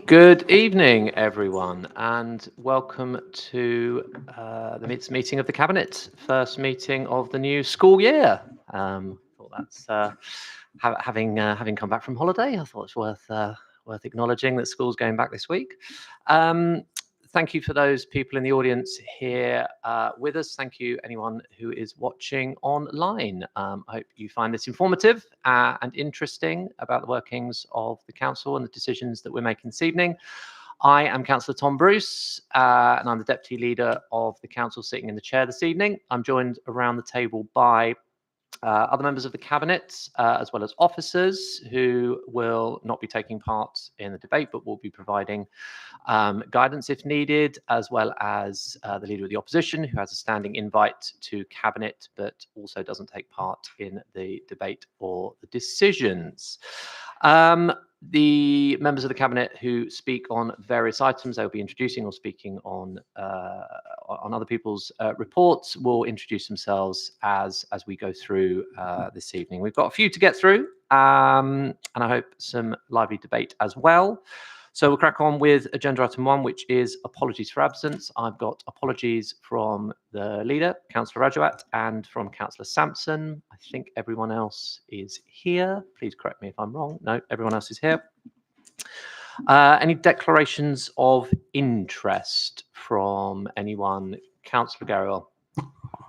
Good evening, everyone, and welcome to the meeting of the Cabinet, first meeting of the new school year. Thought that's having come back from holiday. I thought it's worth acknowledging that school's going back this week. Thank you for those people in the audience here with us. Thank you, anyone who is watching online. I hope you find this informative and interesting about the workings of the Council and the decisions that we're making this evening. I am Councillor Tom Bruce, and I'm the Deputy Leader of the Council sitting in the chair this evening. I'm joined around the table by other members of the Cabinet, as well as officers who will not be taking part in the debate, but will be providing guidance if needed, as well as the Leader of the Opposition, who has a standing invite to Cabinet, but also doesn't take part in the debate or the decisions. The members of the Cabinet who speak on various items they'll be introducing or speaking on other people's reports will introduce themselves as we go through this evening. We've got a few to get through, and I hope some lively debate as well. So we'll crack on with agenda item 1, which is apologies for absence. I've got apologies from the leader, Councillor Rajawat, and from Councillor Sampson. I think everyone else is here. Please correct me if I'm wrong. No, everyone else is here. Any declarations of interest from anyone? Councillor Garrywell.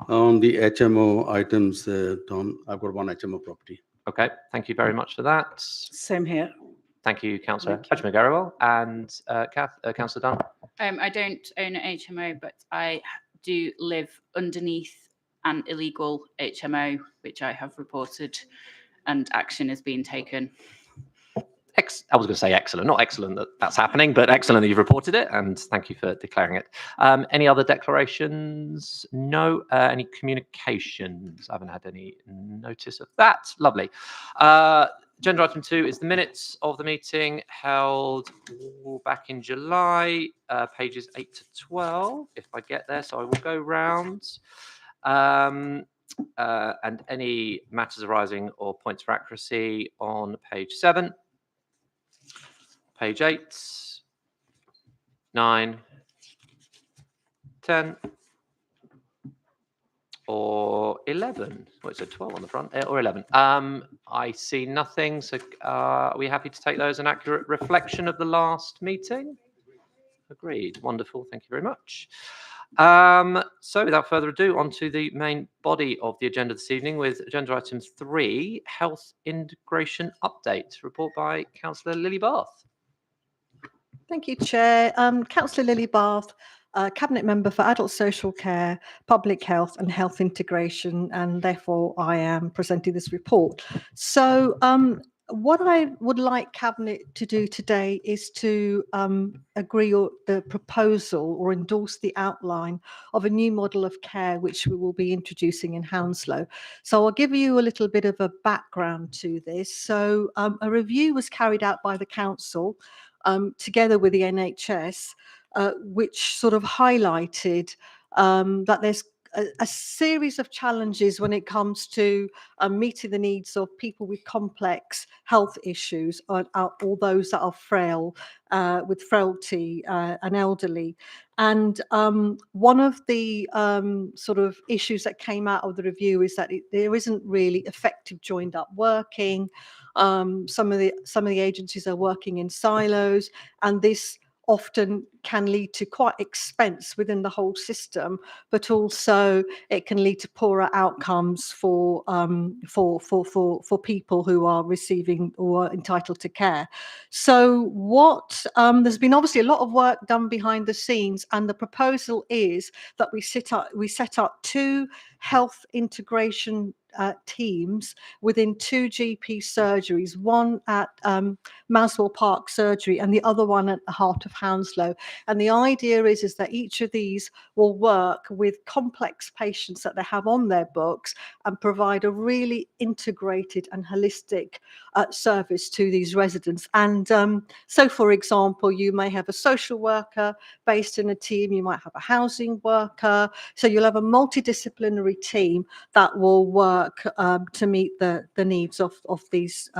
On the HMO items, Tom, I've got one HMO property. Okay, thank you very much for that. Same here. Thank you, Councillor Garrywell. And Councillor Dunn? I don't own an HMO, but I do live underneath an illegal HMO, which I have reported, and action is being taken. I was going to say excellent, not excellent that that's happening, but excellent that you've reported it, and thank you for declaring it. Any other declarations? No. Any communications? I haven't had any notice of that. Lovely. Agenda item 2 is the minutes of the meeting held back in July, pages 8 to 12, if I get there. So I will go round. And any matters arising or points for accuracy on page 7, page 8, 9, 10, or 11. Well, it said 12 on the front, or 11. I see nothing. So are we happy to take those an accurate reflection of the last meeting? Agreed. Wonderful. Thank you very much. So without further ado, on to the main body of the agenda this evening with agenda item 3, health integration update. Report by Councillor Lily Bath. Thank you, Chair. Councillor Lily Bath, Cabinet Member for Adult Social Care, Public Health and Health Integration, and therefore I am presenting this report. So what I would like Cabinet to do today is to agree on the proposal or endorse the outline of a new model of care which we will be introducing in Hounslow. So I'll give you a little bit of a background to this. So a review was carried out by the Council together with the NHS, which sort of highlighted that there's a series of challenges when it comes to meeting the needs of people with complex health issues or those that are frail, with frailty and elderly. And one of the sort of issues that came out of the review is that there isn't really effective joined up working. Some of the agencies are working in silos, and this often can lead to quite expense within the whole system, but also it can lead to poorer outcomes for people who are receiving or are entitled to care. So there's been obviously a lot of work done behind the scenes, and the proposal is that we set up 2 health integration teams within 2 GP surgeries, one at Mousewell Park Surgery and the other one at the Heart of Hounslow, And the idea is that each of these will work with complex patients that they have on their books and provide a really integrated and holistic service to these residents. And so, for example, you may have a social worker based in a team, you might have a housing worker, so you'll have a multidisciplinary team that will work to meet the needs of this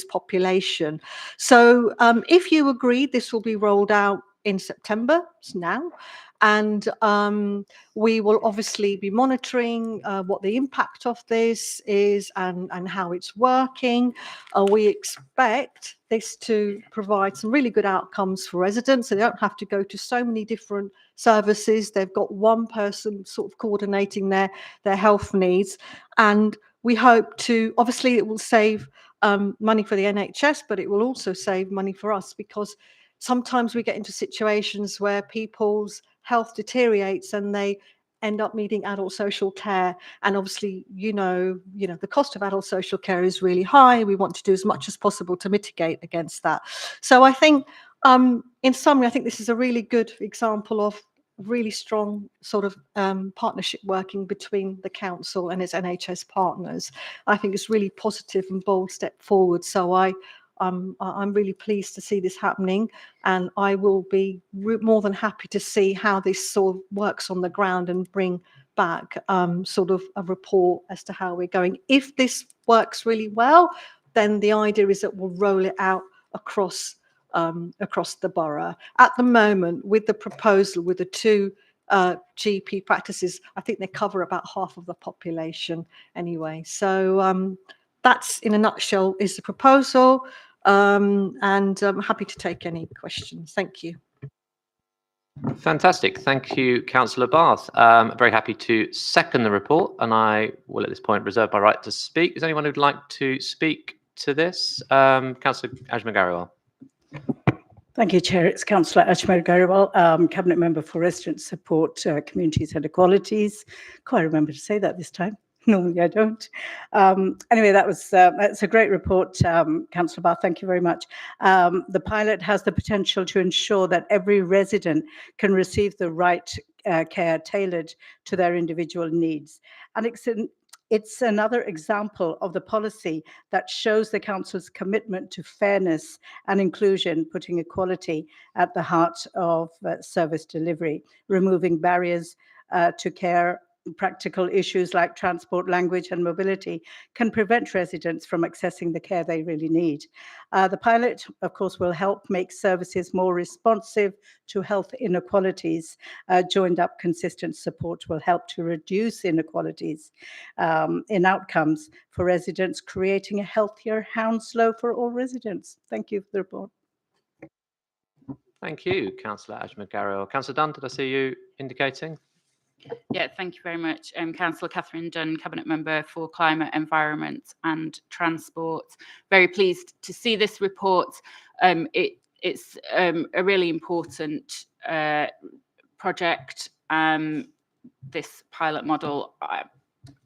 population. So if you agree, this will be rolled out in September, it's now, and we will obviously be monitoring what the impact of this is and how it's working. We expect this to provide some really good outcomes for residents, so they don't have to go to so many different services. They've got one person sort of coordinating their health needs, and we hope to, obviously it will save money for the NHS, but it will also save money for us, because sometimes we get into situations where people's health deteriorates and they end up needing adult social care. And obviously, you know, the cost of adult social care is really high. We want to do as much as possible to mitigate against that. So I think, in summary, I think this is a really good example of really strong sort of partnership working between the council and its NHS partners. I think it's really positive and bold step forward. So I'm really pleased to see this happening, and I will be more than happy to see how this sort of works on the ground and bring back sort of a report as to how we're going. If this works really well, then the idea is that we'll roll it out across the borough. At the moment, with the proposal, with the two GP practices, I think they cover about half of the population anyway. So that's, in a nutshell, is the proposal. And I'm happy to take any questions. Thank you. Fantastic. Thank you, Councillor Bath. Very happy to second the report, and I will at this point reserve my right to speak. Is anyone who'd like to speak to this? Councillor Ajmer-Gariwal. Thank you, Chair. It's Councillor Ajmer-Gariwal, Cabinet Member for Resident Support, Communities and Equalities. Quite remember to say that this time. Normally I don't. Anyway, that's a great report, Councillor Bath. Thank you very much. The pilot has the potential to ensure that every resident can receive the right care tailored to their individual needs. And it's another example of the policy that shows the council's commitment to fairness and inclusion, putting equality at the heart of service delivery, removing barriers to care. Practical issues like transport, language and mobility can prevent residents from accessing the care they really need. The pilot, of course, will help make services more responsive to health inequalities. Joined up consistent support will help to reduce inequalities in outcomes for residents, creating a healthier Hounslow for all residents. Thank you for the report. Thank you, Councillor Ajmer-Gariwal. Councillor Dunn, did I see you indicating? Yeah, thank you very much. Councillor Catherine Dunn, Cabinet Member for Climate, Environment and Transport. Very pleased to see this report. It's a really important project. This pilot model,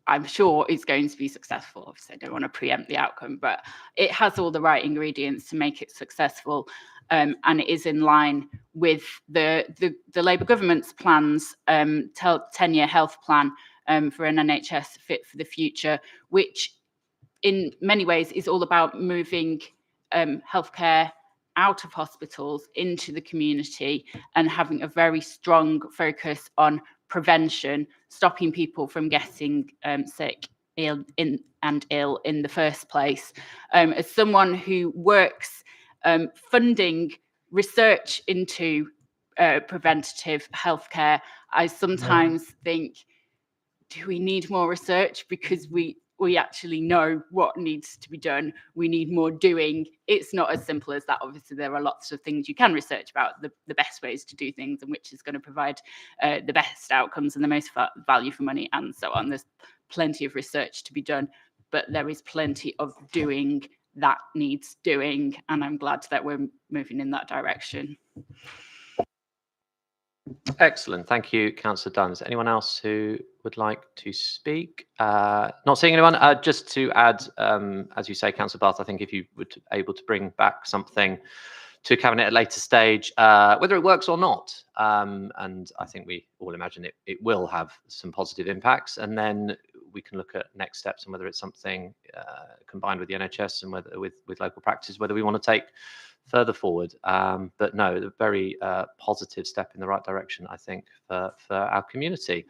I'm sure, is going to be successful. Obviously, I don't want to preempt the outcome, but it has all the right ingredients to make it successful. And it is in line with the Labour government's plans, 10-year health plan for an NHS fit for the future, which in many ways is all about moving healthcare out of hospitals into the community and having a very strong focus on prevention, stopping people from getting sick, ill in the first place. As someone who works funding research into preventative healthcare, I sometimes think, do we need more research? Because we actually know what needs to be done. We need more doing. It's not as simple as that. Obviously, there are lots of things you can research about, the best ways to do things and which is going to provide the best outcomes and the most value for money and so on. There's plenty of research to be done, but there is plenty of doing that needs doing, and I'm glad that we're moving in that direction. Excellent. Thank you, Councillor Dunn. Is there anyone else who would like to speak? Not seeing anyone. Just to add, as you say, Councillor Bath, I think if you were able to bring back something to Cabinet at a later stage, whether it works or not. And I think we all imagine it will have some positive impacts. And then we can look at next steps and whether it's something combined with the NHS and whether with local practice, whether we want to take further forward. But no, a very positive step in the right direction, I think, for our community.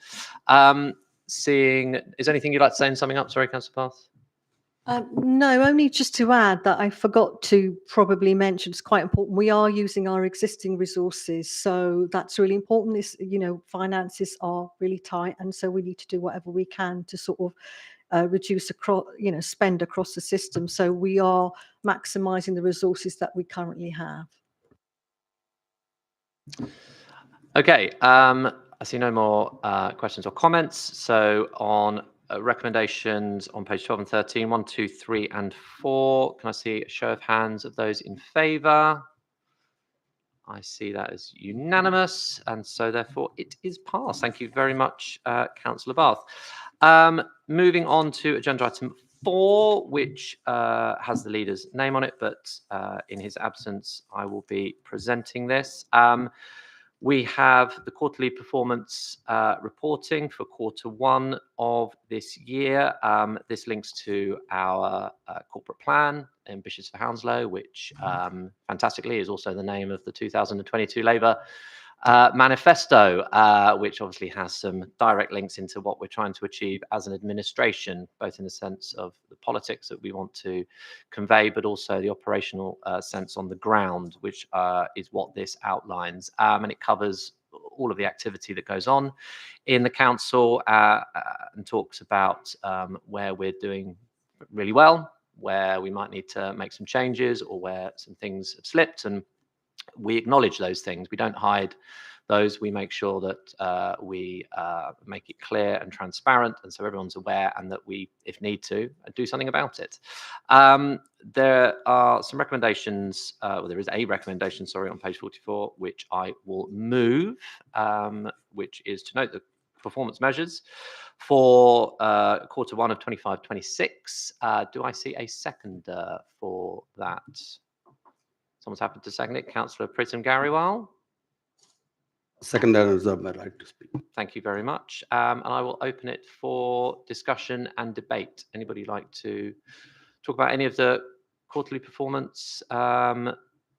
Is there anything you'd like to say in summing up? Sorry, Councillor Bath. No, only just to add that I forgot to probably mention, it's quite important. We are using our existing resources, so that's really important. This, finances are really tight, and so we need to do whatever we can to sort of reduce across, spend across the system. So we are maximising the resources that we currently have. Okay, I see no more questions or comments. So on recommendations on page 12 and 13, 1, 2, 3, and 4. Can I see a show of hands of those in favour? I see that as unanimous, and so therefore it is passed. Thank you very much, Councillor Bath. Moving on to agenda item 4, which has the leader's name on it, but in his absence, I will be presenting this. We have the quarterly performance reporting for Q1 of this year. This links to our corporate plan, Ambitious for Hounslow, which fantastically is also the name of the 2022 Labour manifesto, which obviously has some direct links into what we're trying to achieve as an administration, both in the sense of the politics that we want to convey, but also the operational sense on the ground, which is what this outlines. And it covers all of the activity that goes on in the council and talks about where we're doing really well, where we might need to make some changes, or where some things have slipped. And we acknowledge those things. We don't hide those. We make sure that we make it clear and transparent, and so everyone's aware, and that we, if need to, do something about it. There are some recommendations, there is a recommendation, sorry, on page 44, which I will move, which is to note the performance measures for Q1 of 25-26. Do I see a seconder for that? Someone's happened to second it. Councillor Pritam Gariwal. Second, that is my right to speak. Thank you very much. And I will open it for discussion and debate. Anybody like to talk about any of the quarterly performance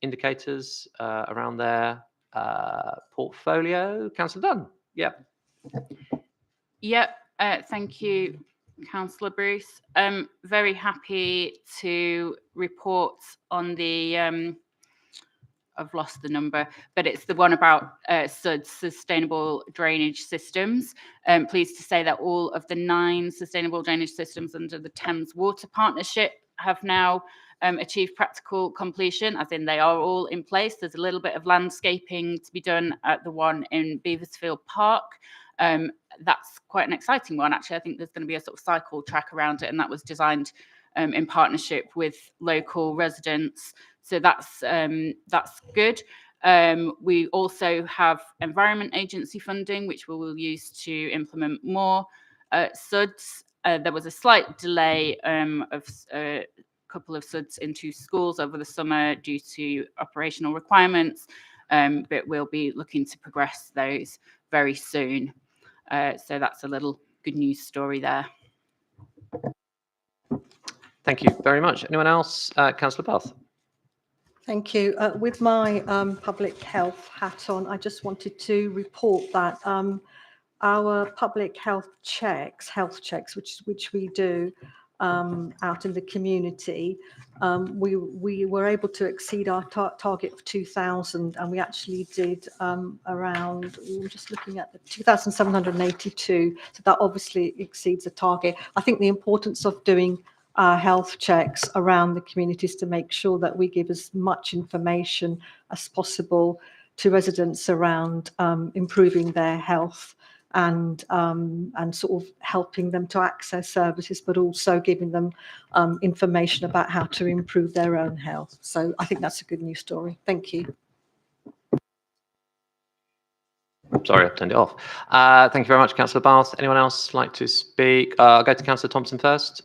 indicators around their portfolio? Councillor Dunn. Yep. Yep. Thank you, Councillor Bruce. Very happy to report on the I've lost the number, but it's the one about SUD's sustainable drainage systems. Pleased to say that all of the 9 sustainable drainage systems under the Thames Water Partnership have now achieved practical completion, as in they are all in place. There's a little bit of landscaping to be done at the one in Beaversfield Park. That's quite an exciting one, actually. I think there's going to be a sort of cycle track around it, and that was designed in partnership with local residents. So that's good. We also have Environment Agency funding, which we will use to implement more SUDs. There was a slight delay of a couple of SUDs into schools over the summer due to operational requirements, but we'll be looking to progress those very soon. So that's a little good news story there. Thank you very much. Anyone else? Councillor Bath. Thank you. With my public health hat on, I just wanted to report that our public health checks, which we do out in the community, we were able to exceed our target of 2,000, and we actually did around, we were just looking at the 2,782. So that obviously exceeds the target. I think the importance of doing health checks around the communities to make sure that we give as much information as possible to residents around improving their health and sort of helping them to access services, but also giving them information about how to improve their own health. So I think that's a good news story. Thank you. Sorry, I've turned it off. Thank you very much, Councillor Bath. Anyone else like to speak? I'll go to Councillor Thompson first.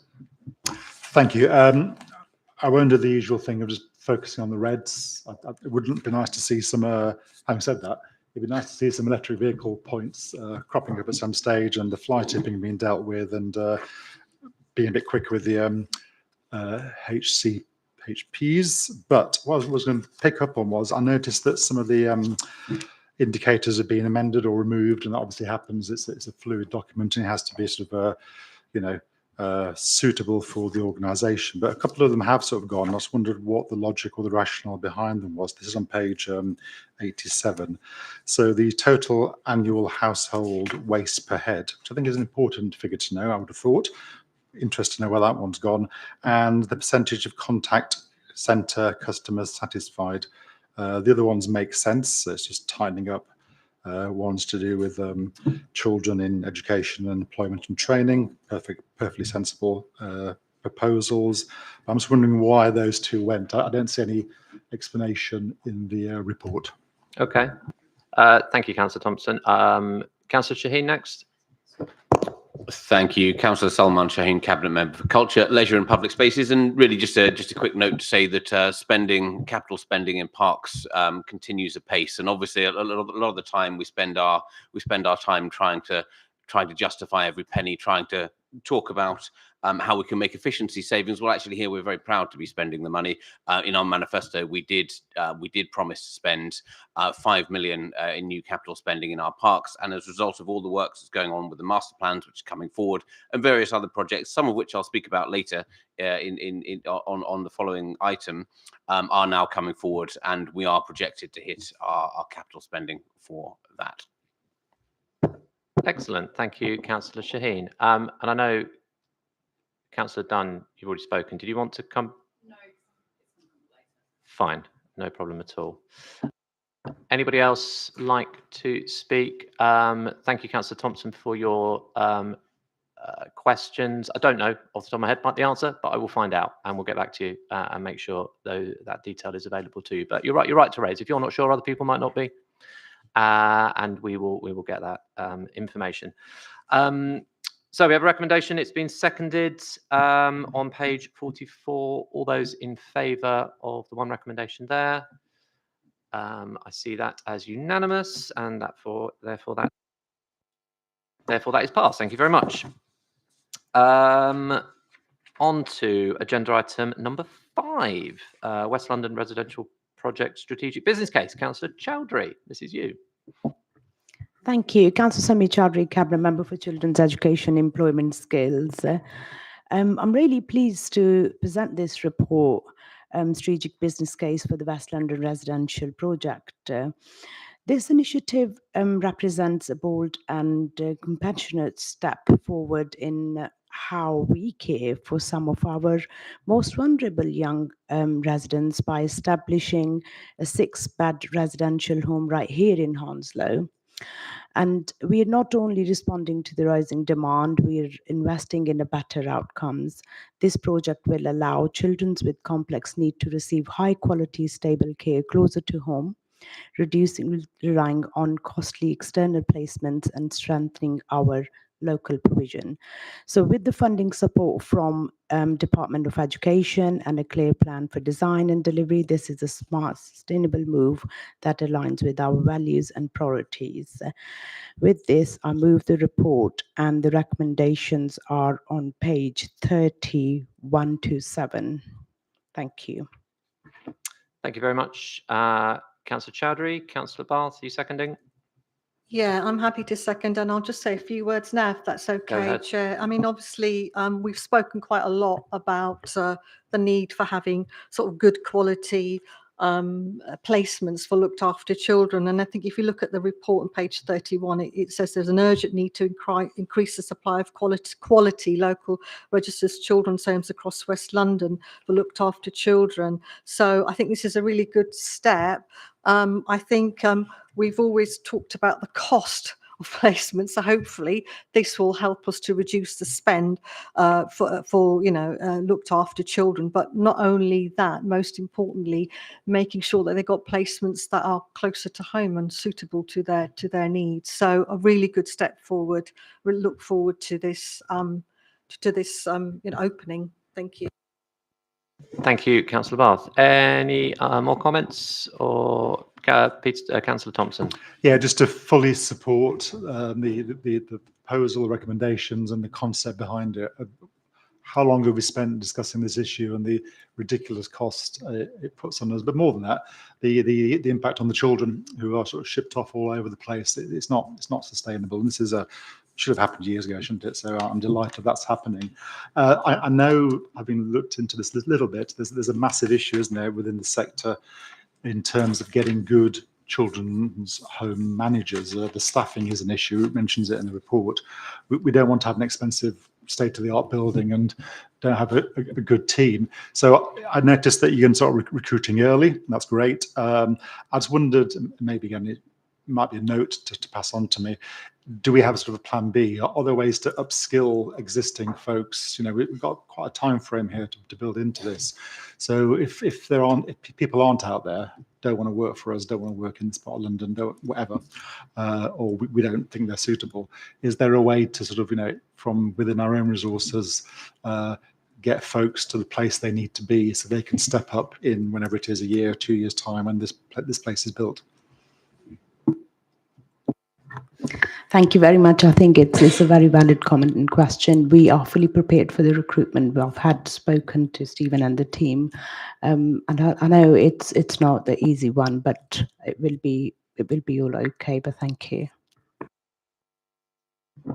Thank you. I won't do the usual thing of just focusing on the reds. It would be nice to see some, having said that, it'd be nice to see some electric vehicle points cropping up at some stage and the fly tipping being dealt with and being a bit quicker with the HPs. But what I was going to pick up on was I noticed that some of the indicators are being amended or removed, and that obviously happens. It's a fluid document and it has to be sort of suitable for the organisation. But a couple of them have sort of gone. I just wondered what the logic or the rationale behind them was. This is on page 87. So the total annual household waste per head, which I think is an important figure to know, I would have thought. Interested to know where that one's gone. And the percentage of contact centre customers satisfied. The other ones make sense. So it's just tightening up. One's to do with children in education and employment and training. Perfectly sensible proposals. I'm just wondering why those two went. I don't see any explanation in the report. Okay. Thank you, Councillor Thompson. Councillor Shaheen next. Thank you, Councillor Salman Shaheen, Cabinet Member for Culture, Leisure and Public Spaces. And really just a quick note to say that capital spending in parks continues apace. And obviously a lot of the time we spend our time trying to justify every penny, trying to talk about how we can make efficiency savings. Well, actually here we're very proud to be spending the money. In our manifesto, we did promise to spend 5 million in new capital spending in our parks. And as a result of all the work that's going on with the master plans, which is coming forward, and various other projects, some of which I'll speak about later on the following item, are now coming forward, and we are projected to hit our capital spending for that. Excellent. Thank you, Councillor Shaheen. And I know, Councillor Dunn, you've already spoken. Did you want to come? No. Fine. No problem at all. Anybody else like to speak? Thank you, Councillor Thompson, for your questions. I don't know off the top of my head the answer, but I will find out and we'll get back to you and make sure that detail is available to you. But you're right to raise. If you're not sure, other people might not be. And we will get that information. So we have a recommendation. It's been seconded on page 44. All those in favour of the one recommendation there. I see that as unanimous, and therefore that is passed. Thank you very much. On to agenda item number 5, West London Residential Project Strategic Business Case. Councillor Chowdhury, this is you. Thank you. Councillor Sami Chowdhury, Cabinet Member for Children's Education Employment Skills. I'm really pleased to present this report, Strategic Business Case for the West London Residential Project. This initiative represents a bold and compassionate step forward in how we care for some of our most vulnerable young residents by establishing a 6-bed residential home right here in Hounslow. And we are not only responding to the rising demand, we are investing in a better outcomes. This project will allow children with complex needs to receive high quality, stable care closer to home, reducing relying on costly external placements and strengthening our local provision. So with the funding support from Department of Education and a clear plan for design and delivery, this is a smart, sustainable move that aligns with our values and priorities. With this, I move the report, and the recommendations are on page 31 to 7. Thank you. Thank you very much, Councillor Chowdhury. Councillor Bath, are you seconding? Yeah, I'm happy to second, and I'll just say a few words now, if that's okay, Chair. I mean, obviously, we've spoken quite a lot about the need for having sort of good quality placements for looked after children. And I think if you look at the report on page 31, it says there's an urgent need to increase the supply of quality local registered children's homes across West London for looked after children. So I think this is a really good step. I think we've always talked about the cost of placement, so hopefully this will help us to reduce the spend for looked after children. But not only that, most importantly, making sure that they've got placements that are closer to home and suitable to their needs. So a really good step forward. We look forward to this opening. Thank you. Thank you, Councillor Bath. Any more comments, or Councillor Thompson? Yeah, just to fully support the proposal, the recommendations, and the concept behind it. How long have we spent discussing this issue and the ridiculous cost it puts on us? But more than that, the impact on the children who are sort of shipped off all over the place. It's not sustainable. And this is should have happened years ago, shouldn't it? So I'm delighted that's happening. I know, having looked into this a little bit, there's a massive issue, isn't there, within the sector in terms of getting good children's home managers. The staffing is an issue. It mentions it in the report. We don't want to have an expensive state-of-the-art building and don't have a good team. So I noticed that you can start recruiting early. That's great. I just wondered, maybe again, it might be a note to pass on to me. Do we have sort of a plan B? Are there ways to upskill existing folks? You know, we've got quite a time frame here to build into this. So if people aren't out there, don't want to work for us, don't want to work in this part of London, whatever, or we don't think they're suitable, is there a way to sort of, you know, from within our own resources, get folks to the place they need to be so they can step up in whenever it is, a year, 2 years time, when this place is built? Thank you very much. I think it's a very valid comment and question. We are fully prepared for the recruitment. I've had spoken to Stephen and the team, and I know it's not the easy one, but it will be all okay. But thank you.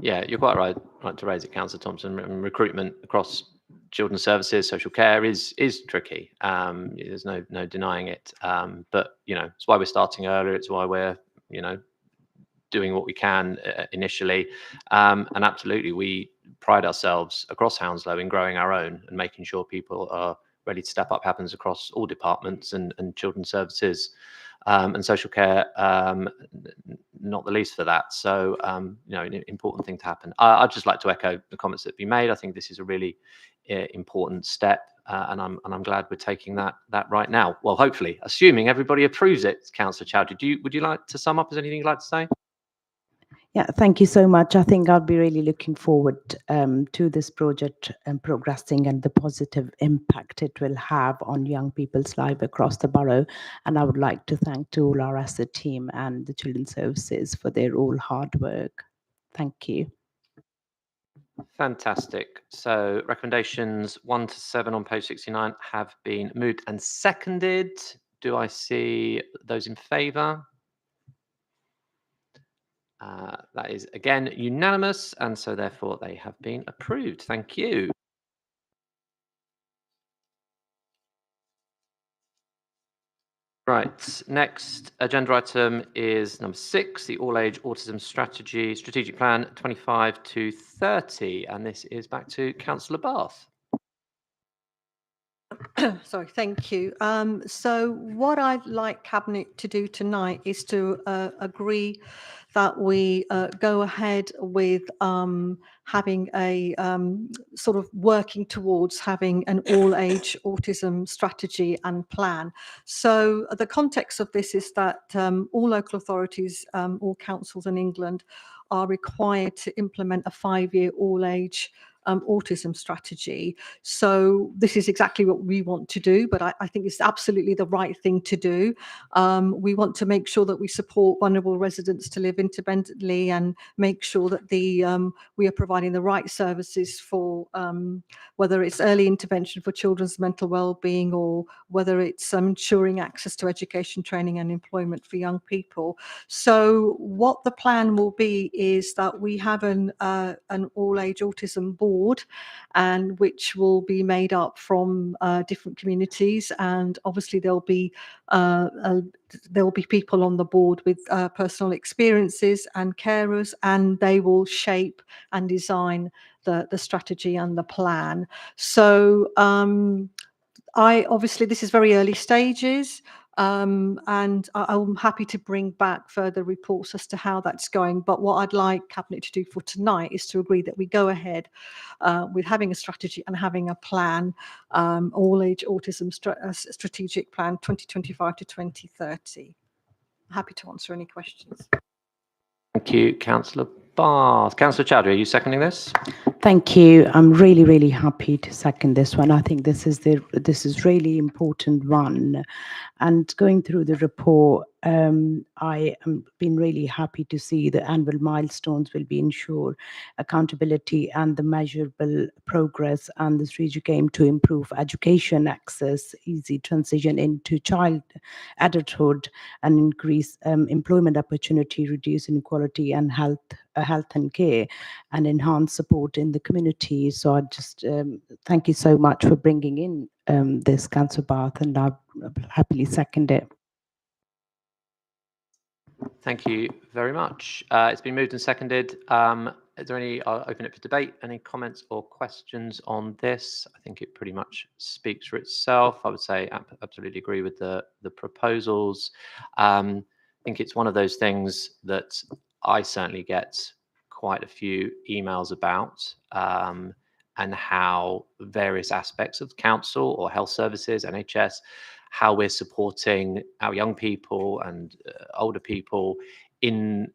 Yeah, you're quite right to raise it, Councillor Thompson. Recruitment across children's services, social care is tricky. There's no denying it. But you know, it's why we're starting earlier. It's why we're, you know, doing what we can initially, and absolutely we pride ourselves across Hounslow in growing our own and making sure people are ready to step up. Happens across all departments, and children's services and social care, not the least for that. So you know, an important thing to happen. I'd just like to echo the comments that have been made. I think this is a really important step, and I'm glad we're taking that right now. Well, hopefully, assuming everybody approves it. Councillor Chowdhury, would you like to sum up? Is anything you'd like to say? Yeah, thank you so much. I think I'll be really looking forward to this project progressing and the positive impact it will have on young people's life across the borough. And I would like to thank all our asset team and the Children's Services for their all hard work. Thank you. Fantastic. So recommendations 1 to 7 on page 69 have been moved and seconded. Do I see those in favour? That is again unanimous, and so therefore they have been approved. Thank you. Right, next agenda item is number 6, the All Age Autism Strategic Plan 25 to 30, and this is back to Councillor Bath. Sorry, thank you. So what I'd like Cabinet to do tonight is to agree that we go ahead with having a sort of working towards having an all-age autism strategy and plan. So the context of this is that all local authorities, all councils in England are required to implement a 5-year all-age autism strategy. So this is exactly what we want to do, but I think it's absolutely the right thing to do. We want to make sure that we support vulnerable residents to live independently and make sure that we are providing the right services for whether it's early intervention for children's mental well-being or whether it's ensuring access to education, training and employment for young people. So what the plan will be is that we have an all-age autism board, and which will be made up from different communities, and obviously there'll be people on the board with personal experiences and carers, and they will shape and design the strategy and the plan. So obviously this is very early stages, and I'm happy to bring back further reports as to how that's going. But what I'd like Cabinet to do for tonight is to agree that we go ahead with having a strategy and having a plan, all age autism strategic plan 2025 to 2030. I'm happy to answer any questions. Thank you, Councillor Bath. Councillor Chowdhury, are you seconding this? Thank you. I'm really, really happy to second this one. I think this is really important one. And going through the report, I am been really happy to see the annual milestones will be ensure accountability and the measurable progress, and the strategic aim to improve education access, easy transition into adulthood, and increase employment opportunity, reduce inequality and health and care, and enhance support in the community. So I just thank you so much for bringing in this, Councillor Bath, and I happily second it. Thank you very much. It's been moved and seconded. Is there any, I'll open it for debate, any comments or questions on this? I think it pretty much speaks for itself. I would say absolutely agree with the proposals. I think it's one of those things that I certainly get quite a few emails about, and how various aspects of council or health services, NHS, how we're supporting our young people and older people in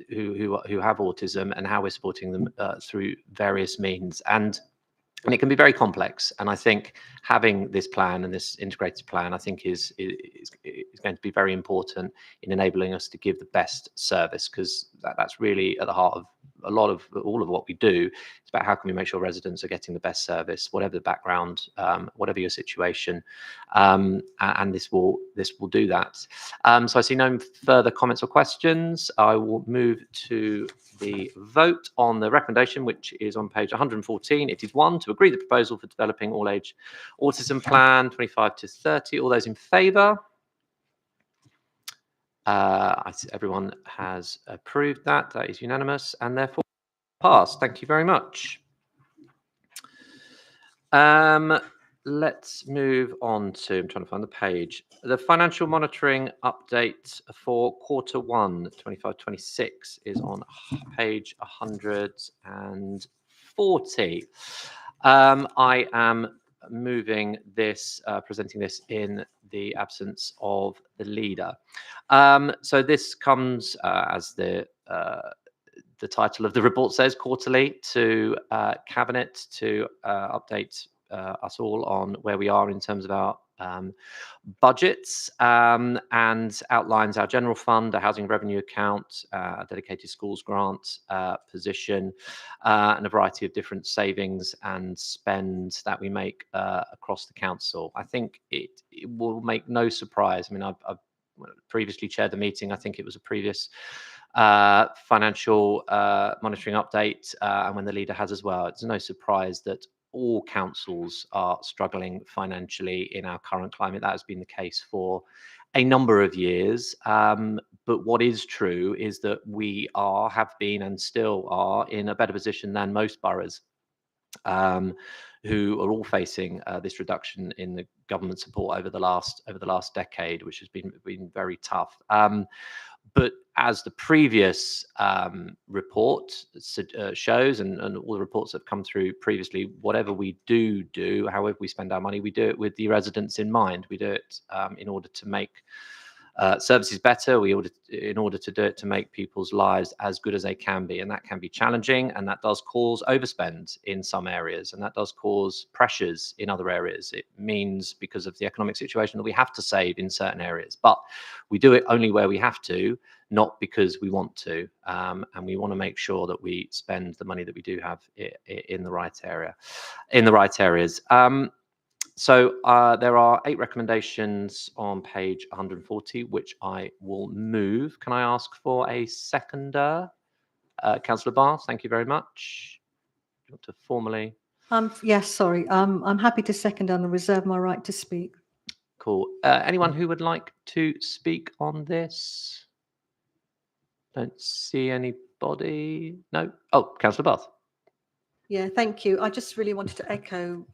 who have autism, and how we're supporting them through various means. And it can be very complex. And I think having this plan and this integrated plan, I think is going to be very important in enabling us to give the best service, because that's really at the heart of all of what we do. It's about how can we make sure residents are getting the best service, whatever the background, whatever your situation, and this will do that. So I see no further comments or questions. I will move to the vote on the recommendation, which is on page 114. It is 1, to agree the proposal for developing all-age autism plan 25 to 30. All those in favour? I see everyone has approved that. That is unanimous and therefore passed. Thank you very much. Let's move on to, I'm trying to find the page, the financial monitoring update for Q1 25-26 is on page 140. I am moving this, presenting this in the absence of the leader. So this comes as the title of the report says, quarterly to Cabinet to update us all on where we are in terms of our budgets, and outlines our general fund, a housing revenue account, a dedicated schools grant position, and a variety of different savings and spends that we make across the council. I think it will make no surprise. I mean, I've previously chaired the meeting. I think it was a previous financial monitoring update, and when the leader has as well. It's no surprise that all councils are struggling financially in our current climate. That has been the case for a number of years. But what is true is that we have been and still are in a better position than most boroughs, who are all facing this reduction in the government support over the last decade, which has been very tough. But as the previous report shows, and all the reports that have come through previously, whatever we do, however we spend our money, we do it with the residents in mind. We do it in order to make services better. In order to do it to make people's lives as good as they can be, and that can be challenging, and that does cause overspend in some areas, and that does cause pressures in other areas. It means, because of the economic situation, that we have to save in certain areas, but we do it only where we have to, not because we want to, and we want to make sure that we spend the money that we do have in the right areas. So there are 8 recommendations on page 140, which I will move. Can I ask for a seconder? Councillor Bath, thank you very much. Do you want to formally? Yes, sorry. I'm happy to second and reserve my right to speak. Cool. Anyone who would like to speak on this? Don't see anybody. No. Oh, Councillor Bath. Yeah, thank you. I just really wanted to echo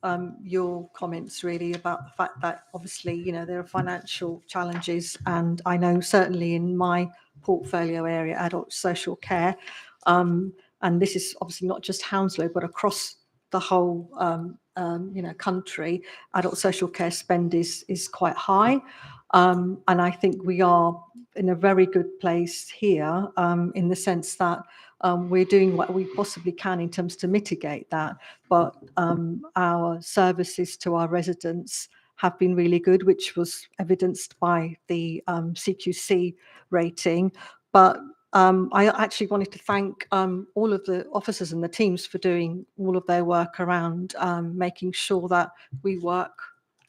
your comments really about the fact that obviously, you know, there are financial challenges, and I know certainly in my portfolio area, adult social care, and this is obviously not just Hounslow, but across the whole, you know, country, adult social care spend is quite high. And I think we are in a very good place here in the sense that we're doing what we possibly can in terms to mitigate that. But our services to our residents have been really good, which was evidenced by the CQC rating. But I actually wanted to thank all of the officers and the teams for doing all of their work around making sure that we work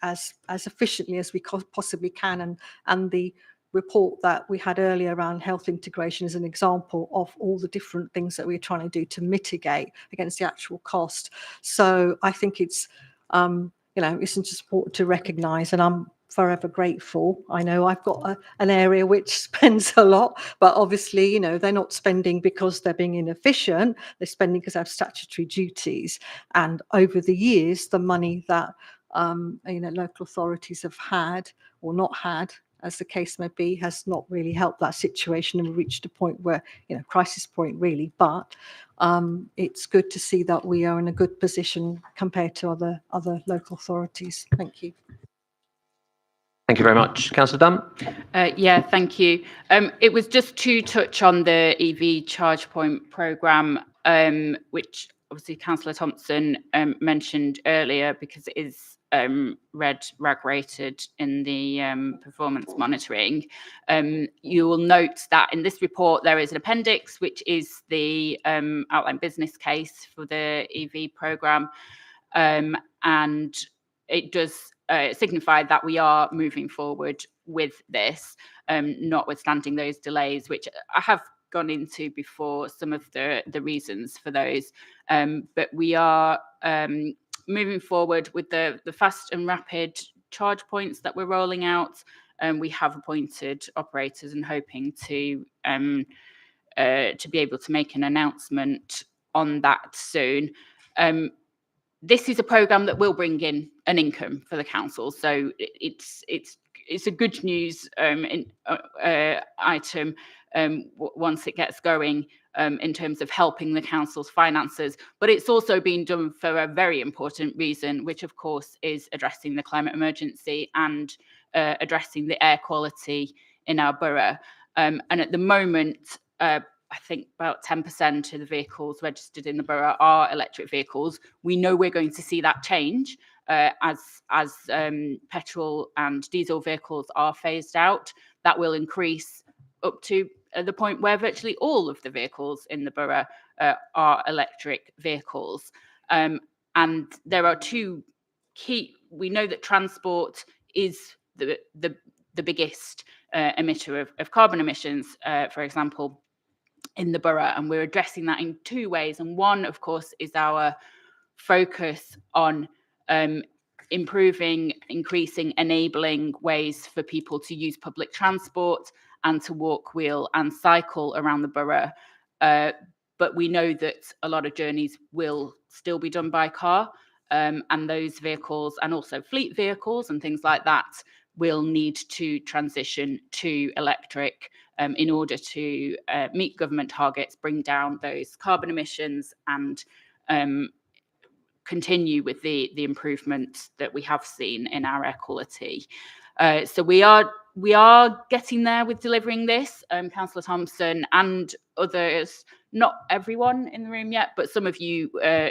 as efficiently as we possibly can. And the report that we had earlier around health integration is an example of all the different things that we're trying to do to mitigate against the actual cost. So I think it's, it's just important to recognise, and I'm forever grateful. I know I've got an area which spends a lot, but obviously, they're not spending because they're being inefficient. They're spending because they have statutory duties. And over the years, the money that local authorities have had or not had, as the case may be, has not really helped that situation, and we reached a point where, crisis point really. But it's good to see that we are in a good position compared to other local authorities. Thank you. Thank you very much. Councillor Dunn. Yeah, thank you. It was just to touch on the EV charge point programme, which obviously Councillor Thompson mentioned earlier, because it is red RAG rated in the performance monitoring. You will note that in this report there is an appendix, which is the outline business case for the EV programme, and it does signify that we are moving forward with this, notwithstanding those delays, which I have gone into before, some of the reasons for those. But we are moving forward with the fast and rapid charge points that we're rolling out. We have appointed operators and hoping to be able to make an announcement on that soon. This is a programme that will bring in an income for the council, so it's a good news item once it gets going in terms of helping the council's finances. But it's also been done for a very important reason, which of course is addressing the climate emergency and addressing the air quality in our borough. And at the moment, I think about 10% of the vehicles registered in the borough are electric vehicles. We know we're going to see that change as petrol and diesel vehicles are phased out. That will increase up to the point where virtually all of the vehicles in the borough are electric vehicles. And there are two key. We know that transport is the biggest emitter of carbon emissions, for example, in the borough, and we're addressing that in two ways. And one, of course, is our focus on improving, increasing, enabling ways for people to use public transport and to walk, wheel and cycle around the borough. But we know that a lot of journeys will still be done by car, and those vehicles, and also fleet vehicles and things like that, will need to transition to electric in order to meet government targets, bring down those carbon emissions, and continue with the improvements that we have seen in our air quality. So we are getting there with delivering this. Councillor Thompson and others, not everyone in the room yet, but some of you,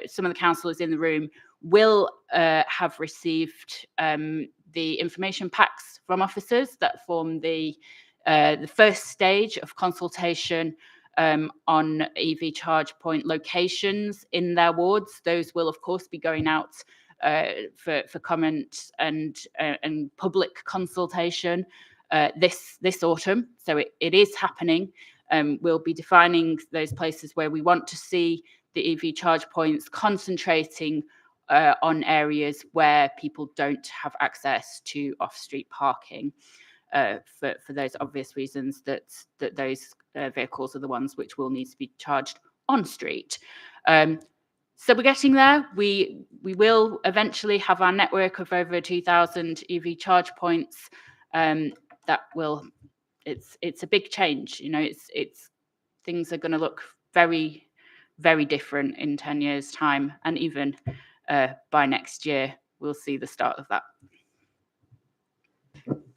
some of the councillors in the room will have received the information packs from officers that form the first stage of consultation on EV charge point locations in their wards. Those will, of course, be going out for comment and public consultation this autumn. So it is happening. We'll be defining those places where we want to see the EV charge points, concentrating on areas where people don't have access to off-street parking, for those obvious reasons that those vehicles are the ones which will need to be charged on street. So we're getting there. We will eventually have our network of over 2,000 EV charge points. That will, it's a big change. It's things are going to look very, very different in 10 years' time, and even by next year, we'll see the start of that.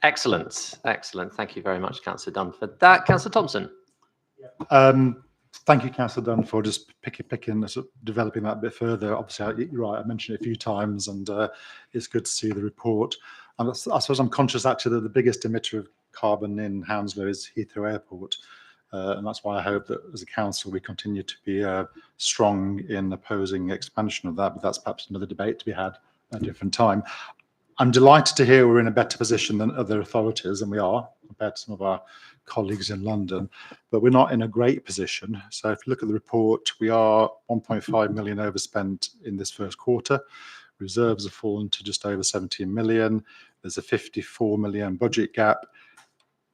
Excellent, excellent. Thank you very much, Councillor Dunn, for that. Councillor Thompson. Thank you, Councillor Dunn, for just picking, sort of developing that a bit further. Obviously, you're right, I mentioned it a few times, and it's good to see the report. And I suppose I'm conscious actually that the biggest emitter of carbon in Hounslow is Heathrow Airport. And that's why I hope that as a council we continue to be strong in opposing expansion of that, but that's perhaps another debate to be had at a different time. I'm delighted to hear we're in a better position than other authorities, and we are, compared to some of our colleagues in London, but we're not in a great position. So if you look at the report, we are 1.5 million overspent in this first quarter. Reserves have fallen to just over 17 million. There's a 54 million budget gap.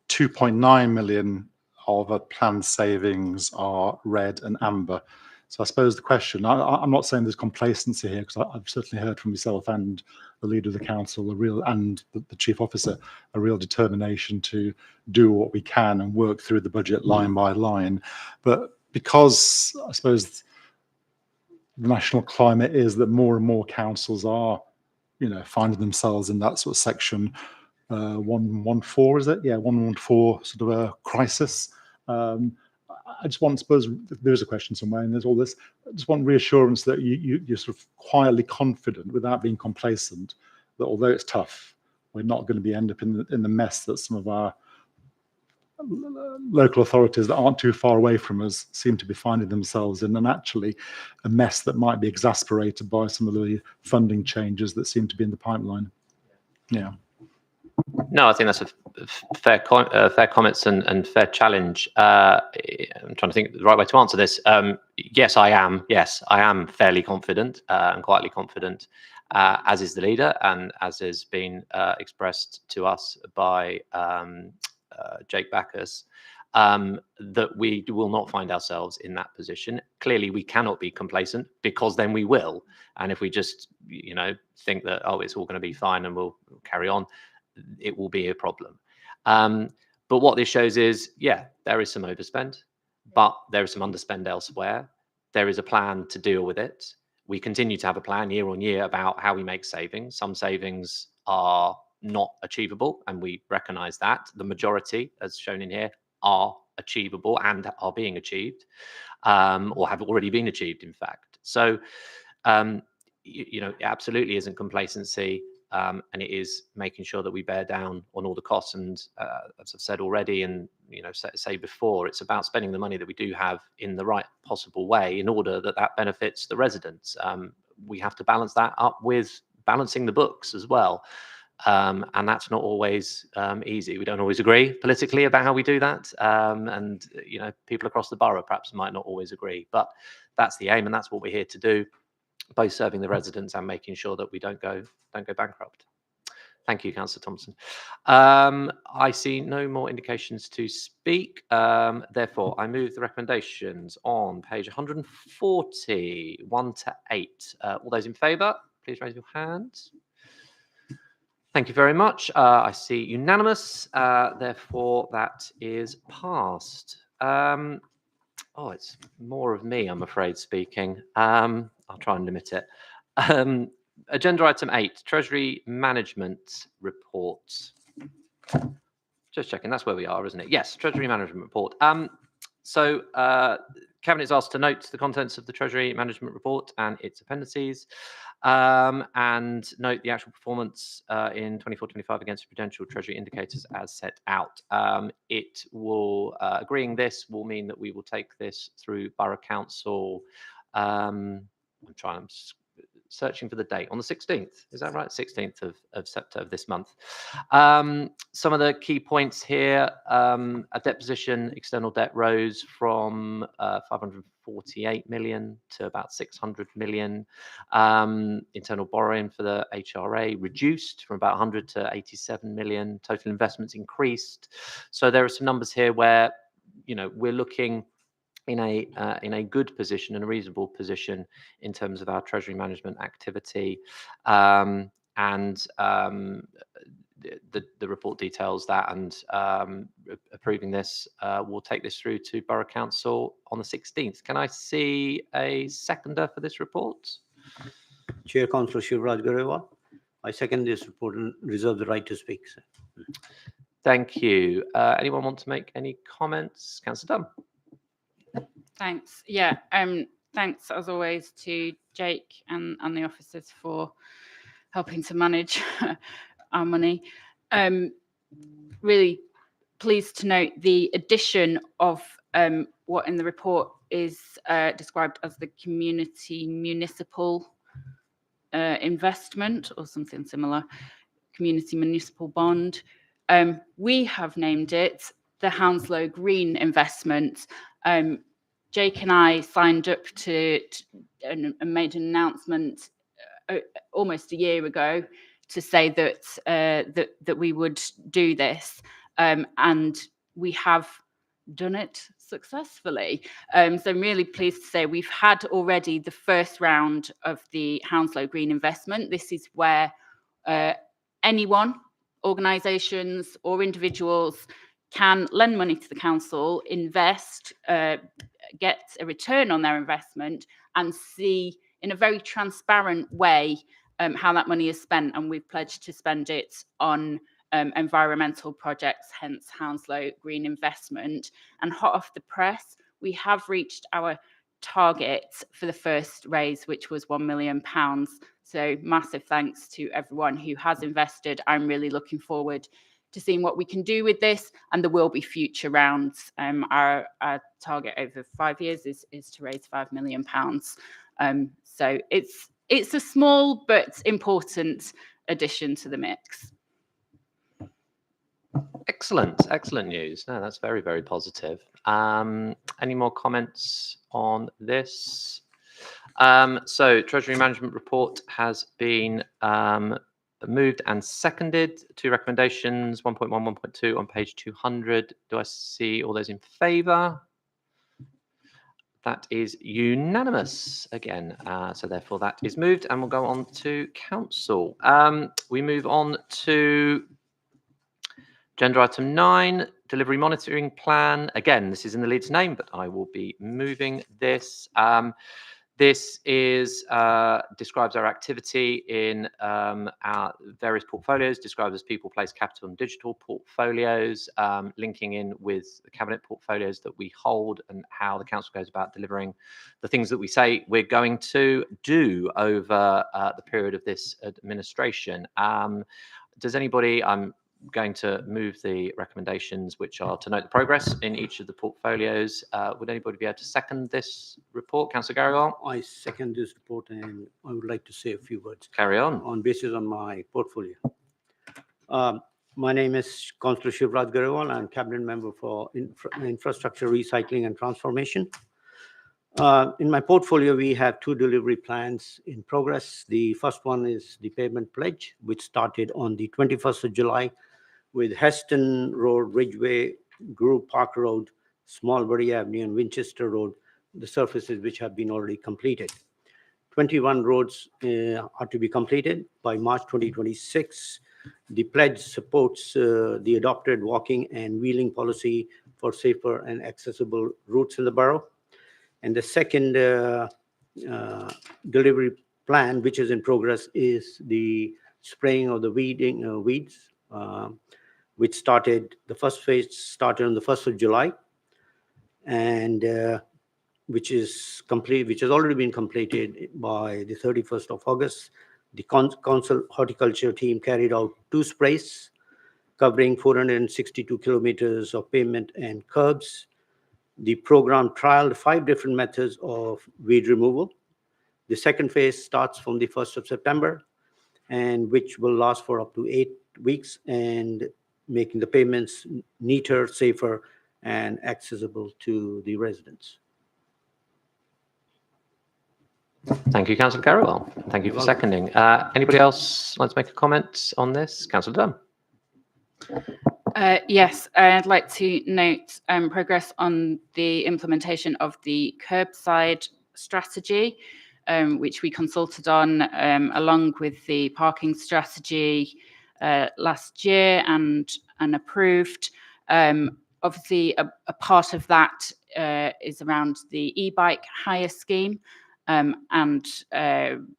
2.9 million of our planned savings are red and amber. So I suppose the question, I'm not saying there's complacency here, because I've certainly heard from yourself and the leader of the council, and the chief officer, a real determination to do what we can and work through the budget line by line. But because I suppose the national climate is that more and more councils are, finding themselves in that sort of section 114, is it? Yeah, 114 sort of a crisis. I just want, I suppose, there's a question somewhere, and there's all this. I just want reassurance that you're sort of quietly confident, without being complacent, that although it's tough, we're not going to be end up in the mess that some of our local authorities that aren't too far away from us seem to be finding themselves in, and actually a mess that might be exasperated by some of the funding changes that seem to be in the pipeline. Yeah. No, I think that's a fair comments and fair challenge. I'm trying to think the right way to answer this. Yes, I am. Yes, I am fairly confident and quietly confident, as is the leader, and as has been expressed to us by Jake Bacchus, that we will not find ourselves in that position. Clearly, we cannot be complacent, because then we will. And if we just, think that, oh, it's all going to be fine and we'll carry on, it will be a problem. But what this shows is, yeah, there is some overspend, but there is some underspend elsewhere. There is a plan to deal with it. We continue to have a plan year on year about how we make savings. Some savings are not achievable, and we recognize that. The majority, as shown in here, are achievable and are being achieved, or have already been achieved, in fact. So, it absolutely isn't complacency. And it is making sure that we bear down on all the costs. And as I've said already, and say before, it's about spending the money that we do have in the right possible way in order that that benefits the residents. We have to balance that up with balancing the books as well. And that's not always easy. We don't always agree politically about how we do that. And people across the borough perhaps might not always agree, but that's the aim, and that's what we're here to do, both serving the residents and making sure that we don't go bankrupt. Thank you, Councillor Thompson. I see no more indications to speak. Therefore, I move the recommendations on page 140, 1 to 8. All those in favour, please raise your hands. Thank you very much. I see unanimous. Therefore, that is passed. It's more of me, I'm afraid, speaking. I'll try and limit it. Agenda item 8, Treasury Management Report. Just checking, that's where we are, isn't it? Yes, Treasury Management Report. So Cabinet is asked to note the contents of the Treasury Management Report and its appendices, and note the actual performance in 24-25 against prudential Treasury indicators as set out. It will, agreeing this will mean that we will take this through Borough Council. I'm searching for the date, on the 16th, is that right? 16th of September this month. Some of the key points here, a debt position, external debt rose from 548 million to about 600 million. Internal borrowing for the HRA reduced from about 100 to 87 million. Total investments increased. So there are some numbers here where, we're looking in a good position and a reasonable position in terms of our treasury management activity, and the report details that, and approving this will take this through to Borough Council on the 16th. Can I see a seconder for this report? Chair, Councillor Shivraj Grewal. I second this report and reserve the right to speak, sir. Thank you. Anyone want to make any comments? Councillor Dunn. Thanks. Yeah. Thanks as always to Jake and the officers for helping to manage our money. Really pleased to note the addition of what in the report is described as the community municipal investment or something similar, community municipal bond. We have named it the Hounslow Green Investment. Jake and I signed up to and made an announcement almost a year ago to say that that we would do this, and we have done it successfully. So I'm really pleased to say we've had already the first round of the Hounslow Green Investment. This is where anyone, organisations or individuals can lend money to the council, invest, get a return on their investment, and see in a very transparent way how that money is spent. And we've pledged to spend it on environmental projects, hence Hounslow Green Investment. And hot off the press, we have reached our target for the first raise, which was £1 million. So massive thanks to everyone who has invested. I'm really looking forward to seeing what we can do with this, and there will be future rounds. Our target over 5 years is to raise £5 million. So it's a small but important addition to the mix. Excellent news. No, that's very, very positive. Any more comments on this? So Treasury Management Report has been moved and seconded. 2 recommendations, 1.1, 1.2 on page 200. Do I see all those in favour? That is unanimous again. So therefore that is moved, and we'll go on to council. We move on to agenda item 9, delivery monitoring plan. Again, this is in the lead's name, but I will be moving this. This is describes our activity in our various portfolios, described as people, place, capital and digital portfolios, linking in with the cabinet portfolios that we hold and how the council goes about delivering the things that we say we're going to do over the period of this administration. Does anybody, I'm going to move the recommendations, which are to note the progress in each of the portfolios. Would anybody be able to second this report? Councillor Garriwal? I second this report, and I would like to say a few words Carry on. on basis on my portfolio. My name is Councillor Shivraj Garriwal. I'm cabinet member for infrastructure, recycling and transformation. In my portfolio, we have 2 delivery plans in progress. The first one is the pavement pledge, which started on the 21st of July with Heston Road, Ridgeway, Grove Park Road, Smallbury Avenue and Winchester Road, the surfaces which have been already completed. 21 roads are to be completed by March 2026. The pledge supports the adopted walking and wheeling policy for safer and accessible routes in the borough. And the second delivery plan, which is in progress, is the spraying of the weeds, which started, the first phase started on the 1st of July, and which is complete, which has already been completed by the 31st of August. The council horticulture team carried out 2 sprays covering 462 kilometers of pavement and curbs. The program trialed 5 different methods of weed removal. The second phase starts from the 1st of September, and which will last for up to 8 weeks, and making the pavements neater, safer, and accessible to the residents. Thank you, Councillor Garriwal. Thank you for seconding. Anybody else like to make a comment on this? Councillor Dunn. Yes, I'd like to note progress on the implementation of the curbside strategy, which we consulted on along with the parking strategy last year and approved. Obviously, a part of that is around the e-bike hire scheme, and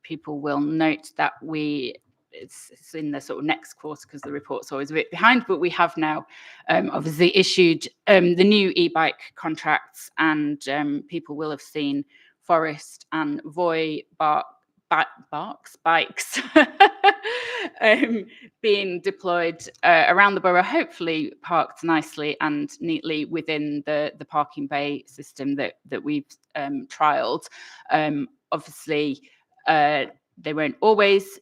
people will note that we it's in the sort of next quarter because the report's always a bit behind, but we have now obviously issued the new e-bike contracts, and people will have seen Forest and Voy bikes being deployed around the borough, hopefully parked nicely and neatly within the parking bay system that we've trialled. Obviously, they won't always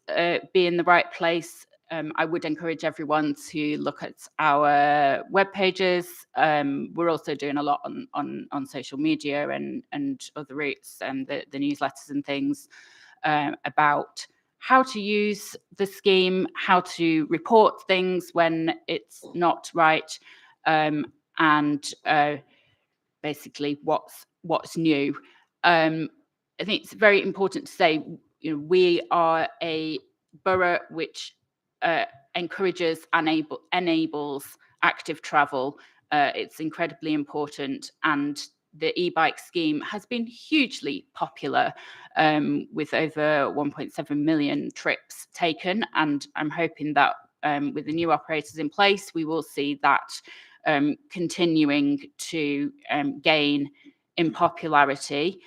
be in the right place. I would encourage everyone to look at our web pages. We're also doing a lot on social media and other routes, and the newsletters and things about how to use the scheme, how to report things when it's not right, and basically what's new. I think it's very important to say, we are a borough which encourages and enables active travel. It's incredibly important, and the e-bike scheme has been hugely popular, with over 1.7 million trips taken, and I'm hoping that with the new operators in place, we will see that continuing to gain in popularity.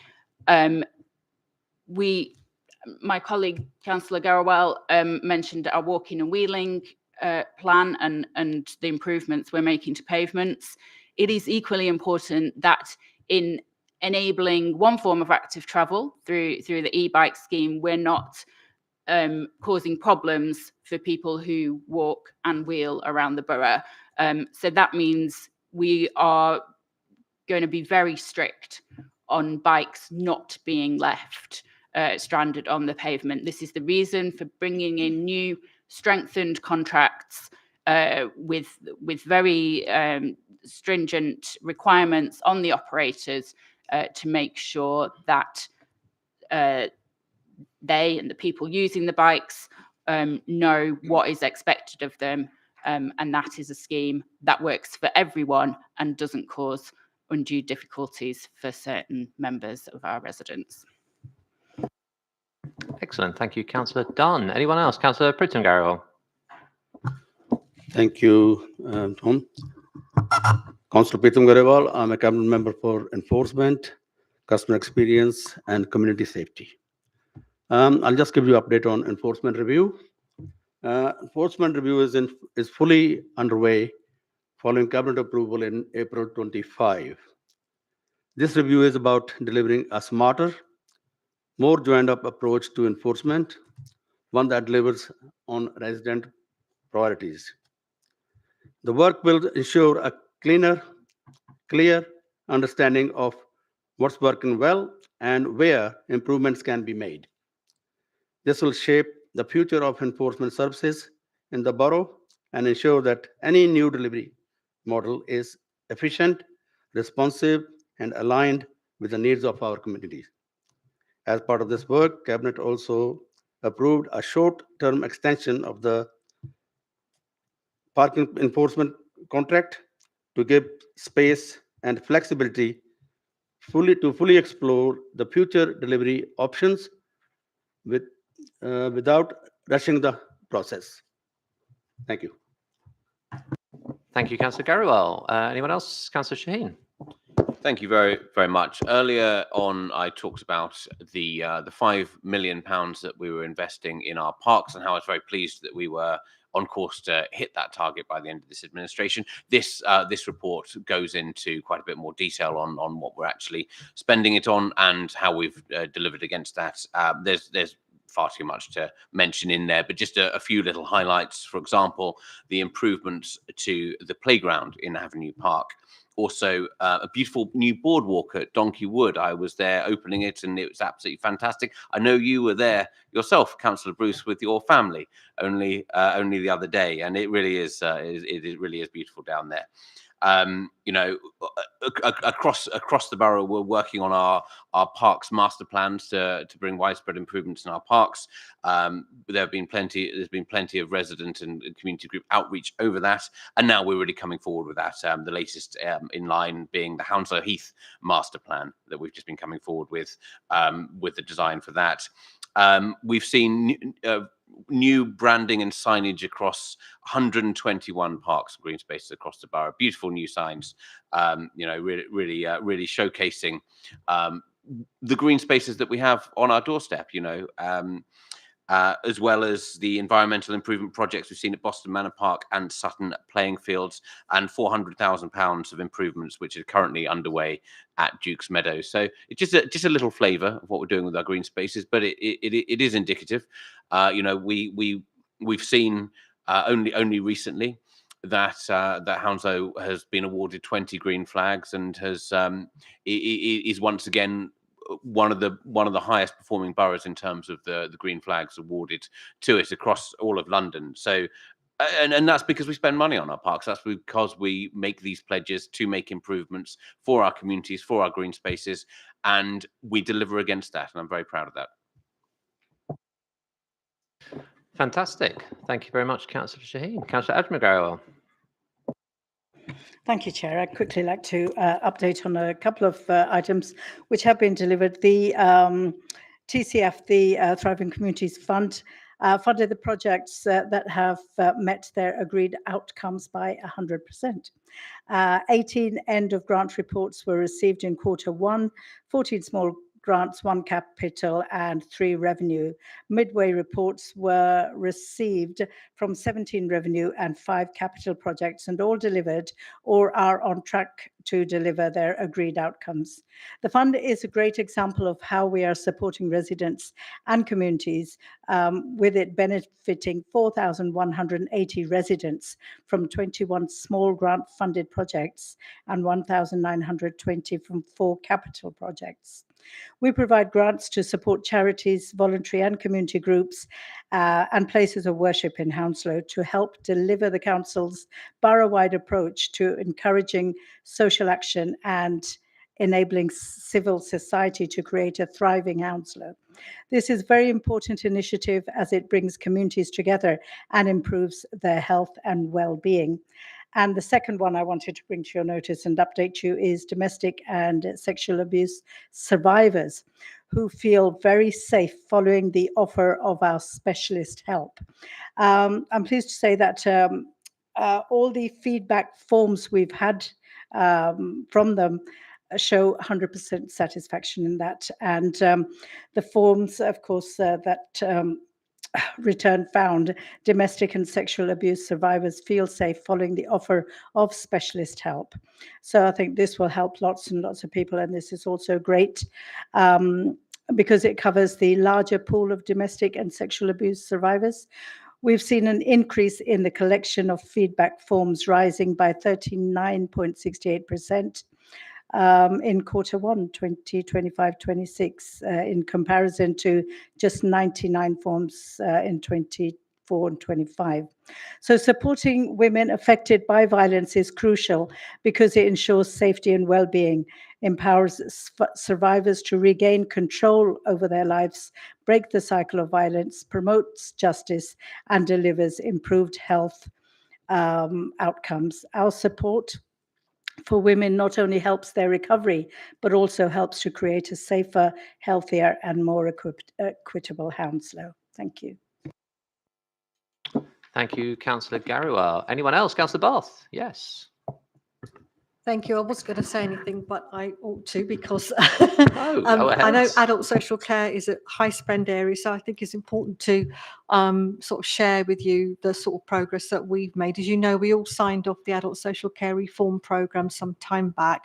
My colleague, Councillor Garrawell, mentioned our walking and wheeling plan and the improvements we're making to pavements. It is equally important that in enabling one form of active travel through the e-bike scheme, we're not causing problems for people who walk and wheel around the borough. So that means we are going to be very strict on bikes not being left stranded on the pavement. This is the reason for bringing in new strengthened contracts with very stringent requirements on the operators to make sure that they and the people using the bikes know what is expected of them, and that is a scheme that works for everyone and doesn't cause undue difficulties for certain members of our residents. Excellent. Thank you, Councillor Dunn. Anyone else? Councillor Pritton-Garrawell. Thank you, Tom. Councillor Pritton-Garrawell, I'm a cabinet member for enforcement, customer experience, and community safety. I'll just give you an update on enforcement review. Enforcement review is fully underway following cabinet approval in April 25. This review is about delivering a smarter, more joined-up approach to enforcement, one that delivers on resident priorities. The work will ensure a clear understanding of what's working well and where improvements can be made. This will shape the future of enforcement services in the borough and ensure that any new delivery model is efficient, responsive, and aligned with the needs of our communities. As part of this work, Cabinet also approved a short-term extension of the parking enforcement contract to give space and flexibility to fully explore the future delivery options without rushing the process. Thank you. Thank you, Councillor Garrawell. Anyone else? Councillor Shaheen. Thank you very, very much. Earlier on, I talked about the £5 million that we were investing in our parks and how I was very pleased that we were on course to hit that target by the end of this administration. This report goes into quite a bit more detail on what we're actually spending it on and how we've delivered against that. There's far too much to mention in there, but just a few little highlights. For example, the improvements to the playground in Avenue Park. Also, a beautiful new boardwalk at Donkey Wood. I was there opening it, and it was absolutely fantastic. I know you were there yourself, Councillor Bruce, with your family only the other day, and it really is beautiful down there. Across the borough, we're working on our parks master plans to bring widespread improvements in our parks. There's been plenty of resident and community group outreach over that, and now we're really coming forward with that. The latest in line being the Hounslow Heath master plan that we've just been coming forward with the design for that. We've seen new branding and signage across 121 parks and green spaces across the borough. Beautiful new signs, really showcasing the green spaces that we have on our doorstep, as well as the environmental improvement projects we've seen at Boston Manor Park and Sutton Playing Fields, and £400,000 of improvements which are currently underway at Duke's Meadows. So it's just a little flavour of what we're doing with our green spaces, but it is indicative. We've seen only recently that Hounslow has been awarded 20 green flags and is once again one of the highest performing boroughs in terms of the green flags awarded to it across all of London. So and that's because we spend money on our parks. That's because we make these pledges to make improvements for our communities, for our green spaces, and we deliver against that, and I'm very proud of that. Fantastic. Thank you very much, Councillor Shaheen. Councillor Ajmer-Ghariwal. Thank you, Chair. I'd quickly like to update on a couple of items which have been delivered. The TCF, the Thriving Communities Fund, funded the projects that have met their agreed outcomes by 100%. 18 end of grant reports were received in Q1, 14 small grants, 1 capital and 3 revenue. Midway reports were received from 17 revenue and 5 capital projects, and all delivered or are on track to deliver their agreed outcomes. The fund is a great example of how we are supporting residents and communities, with it benefiting 4,180 residents from 21 small grant funded projects and 1,920 from 4 capital projects. We provide grants to support charities, voluntary and community groups, and places of worship in Hounslow to help deliver the council's borough-wide approach to encouraging social action and enabling civil society to create a thriving Hounslow. This is a very important initiative as it brings communities together and improves their health and well-being. And the second one I wanted to bring to your notice and update you is domestic and sexual abuse survivors who feel very safe following the offer of our specialist help. I'm pleased to say that all the feedback forms we've had from them show 100% satisfaction in that. And the forms, of course, that return found domestic and sexual abuse survivors feel safe following the offer of specialist help. So I think this will help lots and lots of people, and this is also great because it covers the larger pool of domestic and sexual abuse survivors. We've seen an increase in the collection of feedback forms, rising by 39.68% in Q1 2025-26 in comparison to just 99 forms in 24 and 25. So supporting women affected by violence is crucial because it ensures safety and well-being, empowers survivors to regain control over their lives, break the cycle of violence, promotes justice, and delivers improved health outcomes. Our support for women not only helps their recovery, but also helps to create a safer, healthier, and more equitable Hounslow. Thank you. Thank you, Councillor Ghariwal. Anyone else? Councillor Bath? Yes. Thank you. I wasn't going to say anything, but I ought to because Go I know ahead. adult social care is a high spend area. So I think it's important to sort of share with you the sort of progress that we've made. As you know, we all signed off the adult social care reform programme some time back.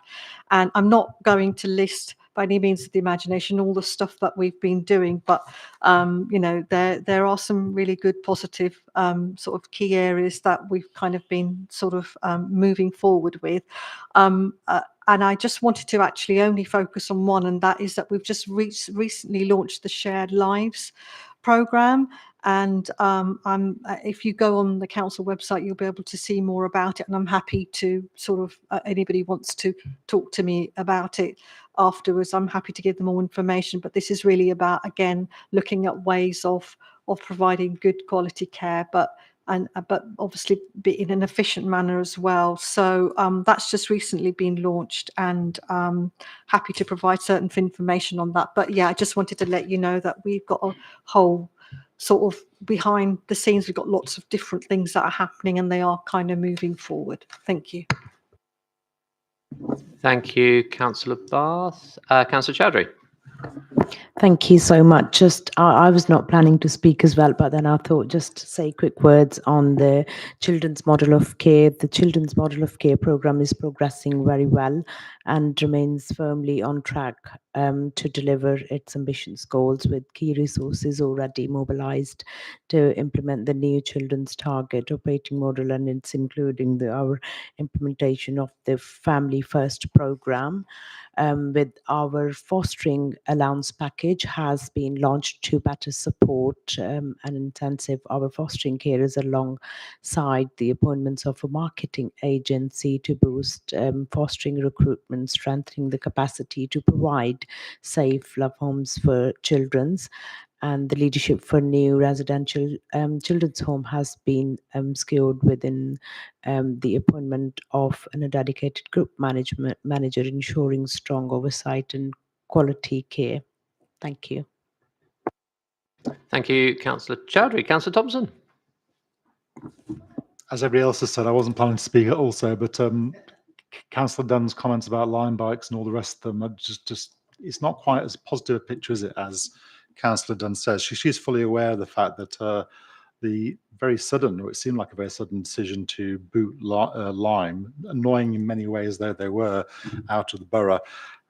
And I'm not going to list by any means of the imagination all the stuff that we've been doing, but there are some really good positive sort of key areas that we've kind of been sort of moving forward with. And I just wanted to actually only focus on one, and that is that we've just recently launched the Shared Lives programme. And if you go on the council website, you'll be able to see more about it. And I'm happy to sort of, anybody wants to talk to me about it afterwards, I'm happy to give them more information. But this is really about, again, looking at ways of providing good quality care, but obviously be in an efficient manner as well. So that's just recently been launched, and happy to provide certain information on that. But yeah, I just wanted to let you know that we've got a whole sort of behind the scenes, we've got lots of different things that are happening and they are kind of moving forward. Thank you. Thank you, Councillor Bath. Councillor Chowdhury. Thank you so much. Just, I was not planning to speak as well, but then I thought just to say quick words on the children's model of care. The children's model of care program is progressing very well and remains firmly on track to deliver its ambitious goals, with key resources already mobilized to implement the new children's target operating model, and it's including our implementation of the Family First program. With our fostering allowance package has been launched to better support and intensive our fostering carers, alongside the appointments of a marketing agency to boost fostering recruitment, strengthening the capacity to provide safe love homes for children's. And the leadership for new residential children's home has been secured within the appointment of a dedicated group manager, ensuring strong oversight and quality care. Thank you. Thank you, Councillor Chowdhury. Councillor Thompson. As everybody else has said, I wasn't planning to speak also, but Councillor Dunn's comments about line bikes and all the rest of them are just it's not quite as positive a picture, is it, as Councillor Dunn says. She's fully aware of the fact that the very sudden, or it seemed like a very sudden decision to boot Lyme, annoying in many ways though they were, out of the borough,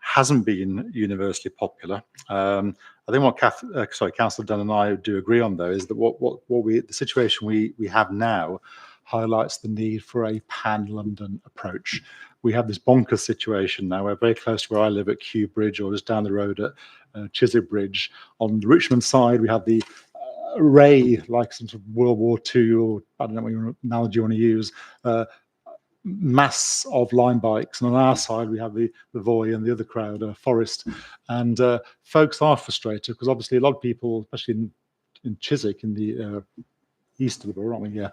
hasn't been universally popular. I think what Councillor Dunn and I do agree on, though, is that the situation we have now highlights the need for a pan-London approach. We have this bonkers situation now. We're very close to where I live at Kew Bridge, or just down the road at Chiswick Bridge. On the Richmond side, we have the array, like some sort of World War II, or I don't know what analogy you want to use, mass of line bikes. And on our side, we have the Voy and the other crowd, Forest. And folks are frustrated because obviously a lot of people, especially in Chiswick, in the east of the borough, aren't we? Yeah.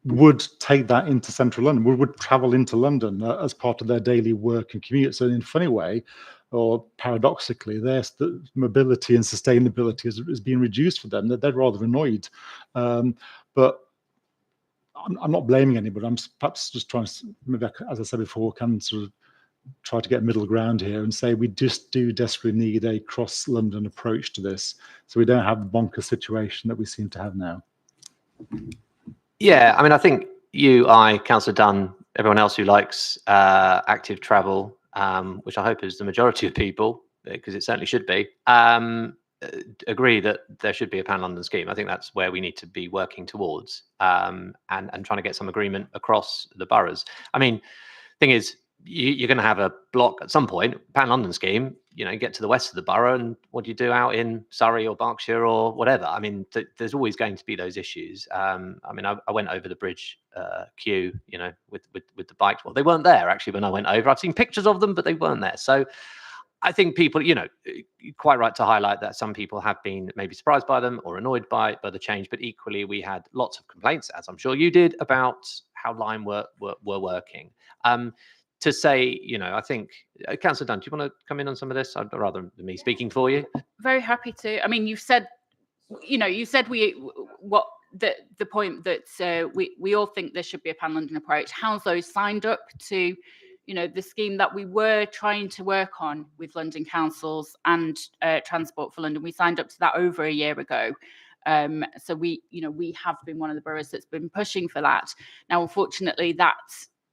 Would take that into central London, would travel into London as part of their daily work and commute. So in a funny way, or paradoxically, the mobility and sustainability is being reduced for them. They're rather annoyed. But I'm not blaming anybody. I'm perhaps just trying to, maybe, as I said before, can sort of try to get middle ground here and say we just do desperately need a cross-London approach to this, so we don't have the bonkers situation that we seem to have now. Yeah, I mean, I think you, Councillor Dunn, everyone else who likes active travel, which I hope is the majority of people, because it certainly should be, agree that there should be a pan-London scheme. I think that's where we need to be working towards, and trying to get some agreement across the boroughs. I mean, thing is, you're going to have a block at some point, pan-London scheme, you know, get to the west of the borough, and what do you do out in Surrey or Berkshire or whatever? I mean, there's always going to be those issues. I mean, I went over the bridge queue, you know, with the bikes. Well, they weren't there actually when I went over. I've seen pictures of them, but they weren't there. So I think people, you know, quite right to highlight that some people have been maybe surprised by them or annoyed by the change, but equally we had lots of complaints, as I'm sure you did, about how Lyme were working. To say, you know, I think, Councillor Dunn, do you want to come in on some of this? I'd rather than me speaking for you. Very happy to. I mean, you said the point that we all think there should be a pan-London approach. Hounslow signed up to, you know, the scheme that we were trying to work on with London councils and Transport for London. We signed up to that over a year ago. So we have been one of the boroughs that's been pushing for that. Now, unfortunately, that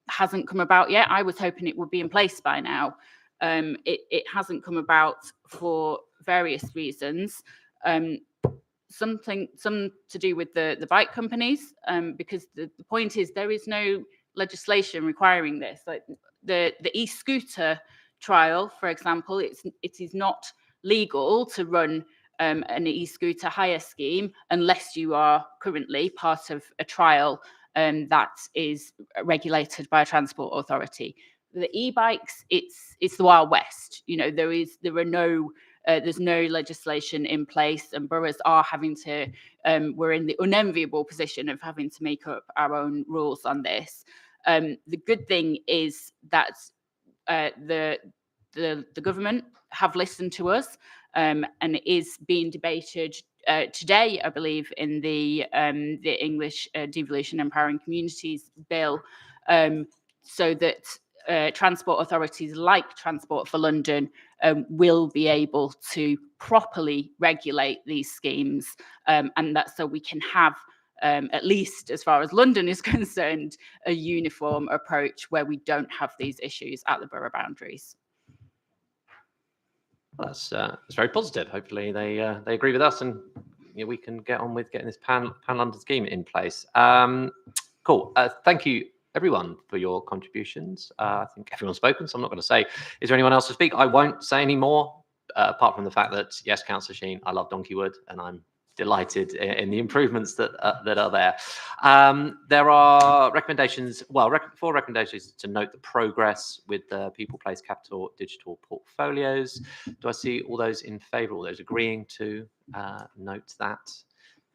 hasn't come about yet. I was hoping it would be in place by now. It hasn't come about for various reasons. Some to do with the bike companies, because the point is there is no legislation requiring this. Like the e-scooter trial, for example, it is not legal to run an e-scooter hire scheme unless you are currently part of a trial that is regulated by a transport authority. The e-bikes, it's the Wild West. You know, there's no legislation in place, and boroughs are having to. We're in the unenviable position of having to make up our own rules on this. The good thing is that the government have listened to us, and it is being debated today, I believe, in the English Devolution Empowering Communities Bill, so that transport authorities like Transport for London will be able to properly regulate these schemes, and that so we can have, at least as far as London is concerned, a uniform approach where we don't have these issues at the borough boundaries. Well, that's very positive. Hopefully they agree with us, and we can get on with getting this Pan London scheme in place. Cool. Thank you everyone for your contributions. I think everyone's spoken, so I'm not going to say, is there anyone else to speak? I won't say any more, apart from the fact that, yes, Councillor Sheen, I love Donkey Wood, and I'm delighted in the improvements that are there. There are recommendations, well, 4 recommendations to note the progress with the People, Place, Capital digital portfolios. Do I see all those in favour, all those agreeing to note that?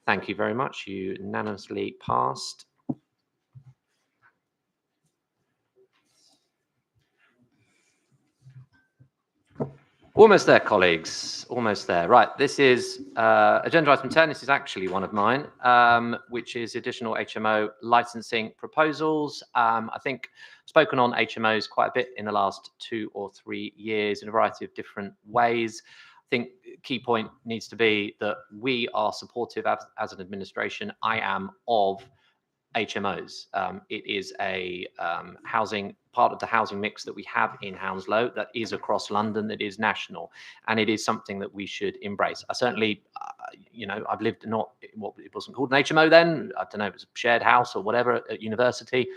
Thank you very much. You unanimously passed. Almost there, colleagues. Almost there. Right. This is agenda item 10. This is actually one of mine, which is additional HMO licensing proposals. I think spoken on HMOs quite a bit in the last 2 or 3 years in a variety of different ways. I think key point needs to be that we are supportive as an administration. I am of HMOs. It is a housing part of the housing mix that we have in Hounslow that is across London, that is national, and it is something that we should embrace. I certainly, I've lived not what it wasn't called an HMO then. I don't know, it was a shared house or whatever at university,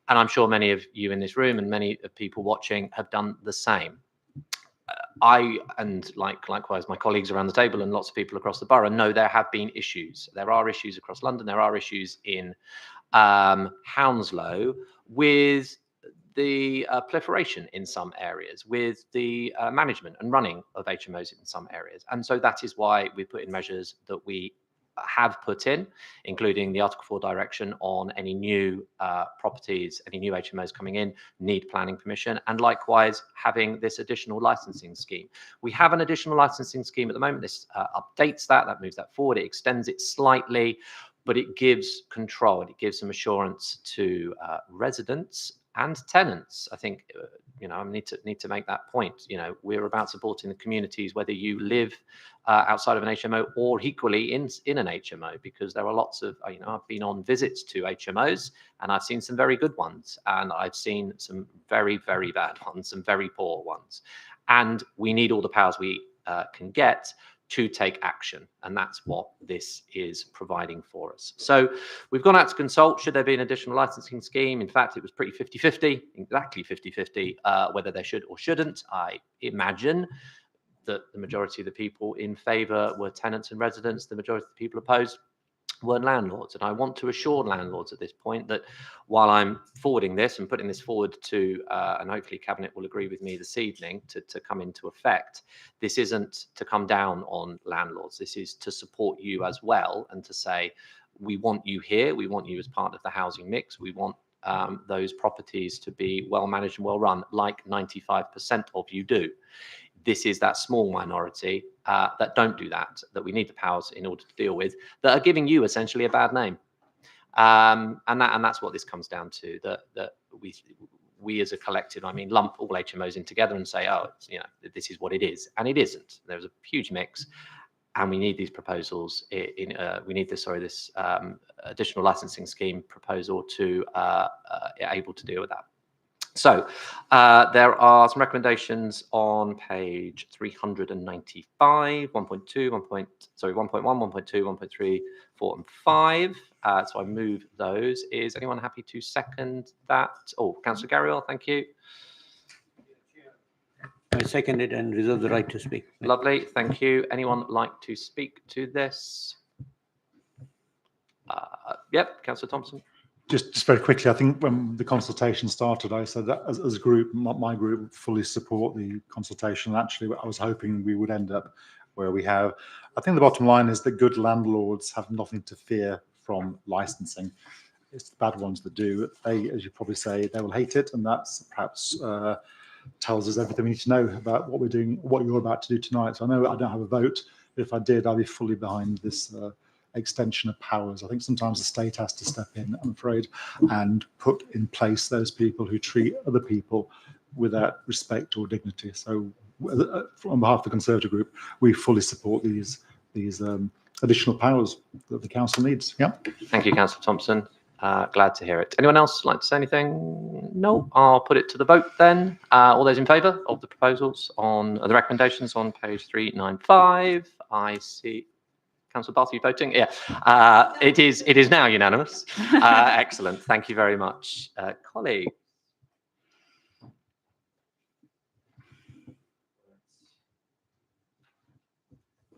and I'm sure many of you in this room and many of people watching have done the same. Likewise, my colleagues around the table and lots of people across the borough know there have been issues. There are issues across London. There are issues in Hounslow with the proliferation in some areas, with the management and running of HMOs in some areas. And so that is why we put in measures that we have put in, including the Article 4 direction on any new properties, any new HMOs coming in, need planning permission, and likewise having this additional licensing scheme. We have an additional licensing scheme at the moment. This updates that moves that forward, it extends it slightly, but it gives control and it gives some assurance to residents and tenants. I think I need to make that point. We're about supporting the communities, whether you live outside of an HMO or equally in an HMO, because there are lots of, I've been on visits to HMOs and I've seen some very good ones and I've seen some very, very bad ones, some very poor ones. And we need all the powers we can get to take action. And that's what this is providing for us. So we've gone out to consult, should there be an additional licensing scheme? In fact, it was pretty 50-50, exactly 50-50, whether there should or shouldn't. I imagine that the majority of the people in favour were tenants and residents. The majority of the people opposed were landlords. And I want to assure landlords at this point that while I'm forwarding this and putting this forward to, and hopefully Cabinet will agree with me this evening to come into effect, this isn't to come down on landlords. This is to support you as well and to say, we want you here. We want you as part of the housing mix. We want those properties to be well managed and well run, like 95% of you do. This is that small minority that don't do that we need the powers in order to deal with, that are giving you essentially a bad name. And that's what this comes down to, that we as a collective, lump all HMOs in together and say, oh, this is what it is. And it isn't. There's a huge mix. And we need these proposals we need this additional licensing scheme proposal to able to deal with that. So there are some recommendations on page 395, 1.2, 1.1, 1.2, 1.3, 4 and 5. So I move those. Is anyone happy to second that? Oh, Councillor Garriwell, thank you. I second it and reserve the right to speak. Lovely, thank you. Anyone like to speak to this? Yep, Councillor Thompson. Just very quickly, I think when the consultation started, I said that as a group, my group fully support the consultation. Actually, I was hoping we would end up where we have. I think the bottom line is that good landlords have nothing to fear from licensing. It's the bad ones that do. They, as you probably say, they will hate it, and that's perhaps tells us everything we need to know about what we're doing, what you're about to do tonight. So I know I don't have a vote, but if I did, I'd be fully behind this extension of powers. I think sometimes the state has to step in, I'm afraid, and put in place those people who treat other people without respect or dignity. So on behalf of the Conservative group, we fully support these additional powers that the council needs. Yeah. Thank you, Councillor Thompson. Glad to hear it. Anyone else like to say anything? No, I'll put it to the vote then. All those in favour of the proposals on the recommendations on page 395. I see Councillor Bath, are you voting? Yeah, it is now unanimous. Excellent. Thank you very much, colleague.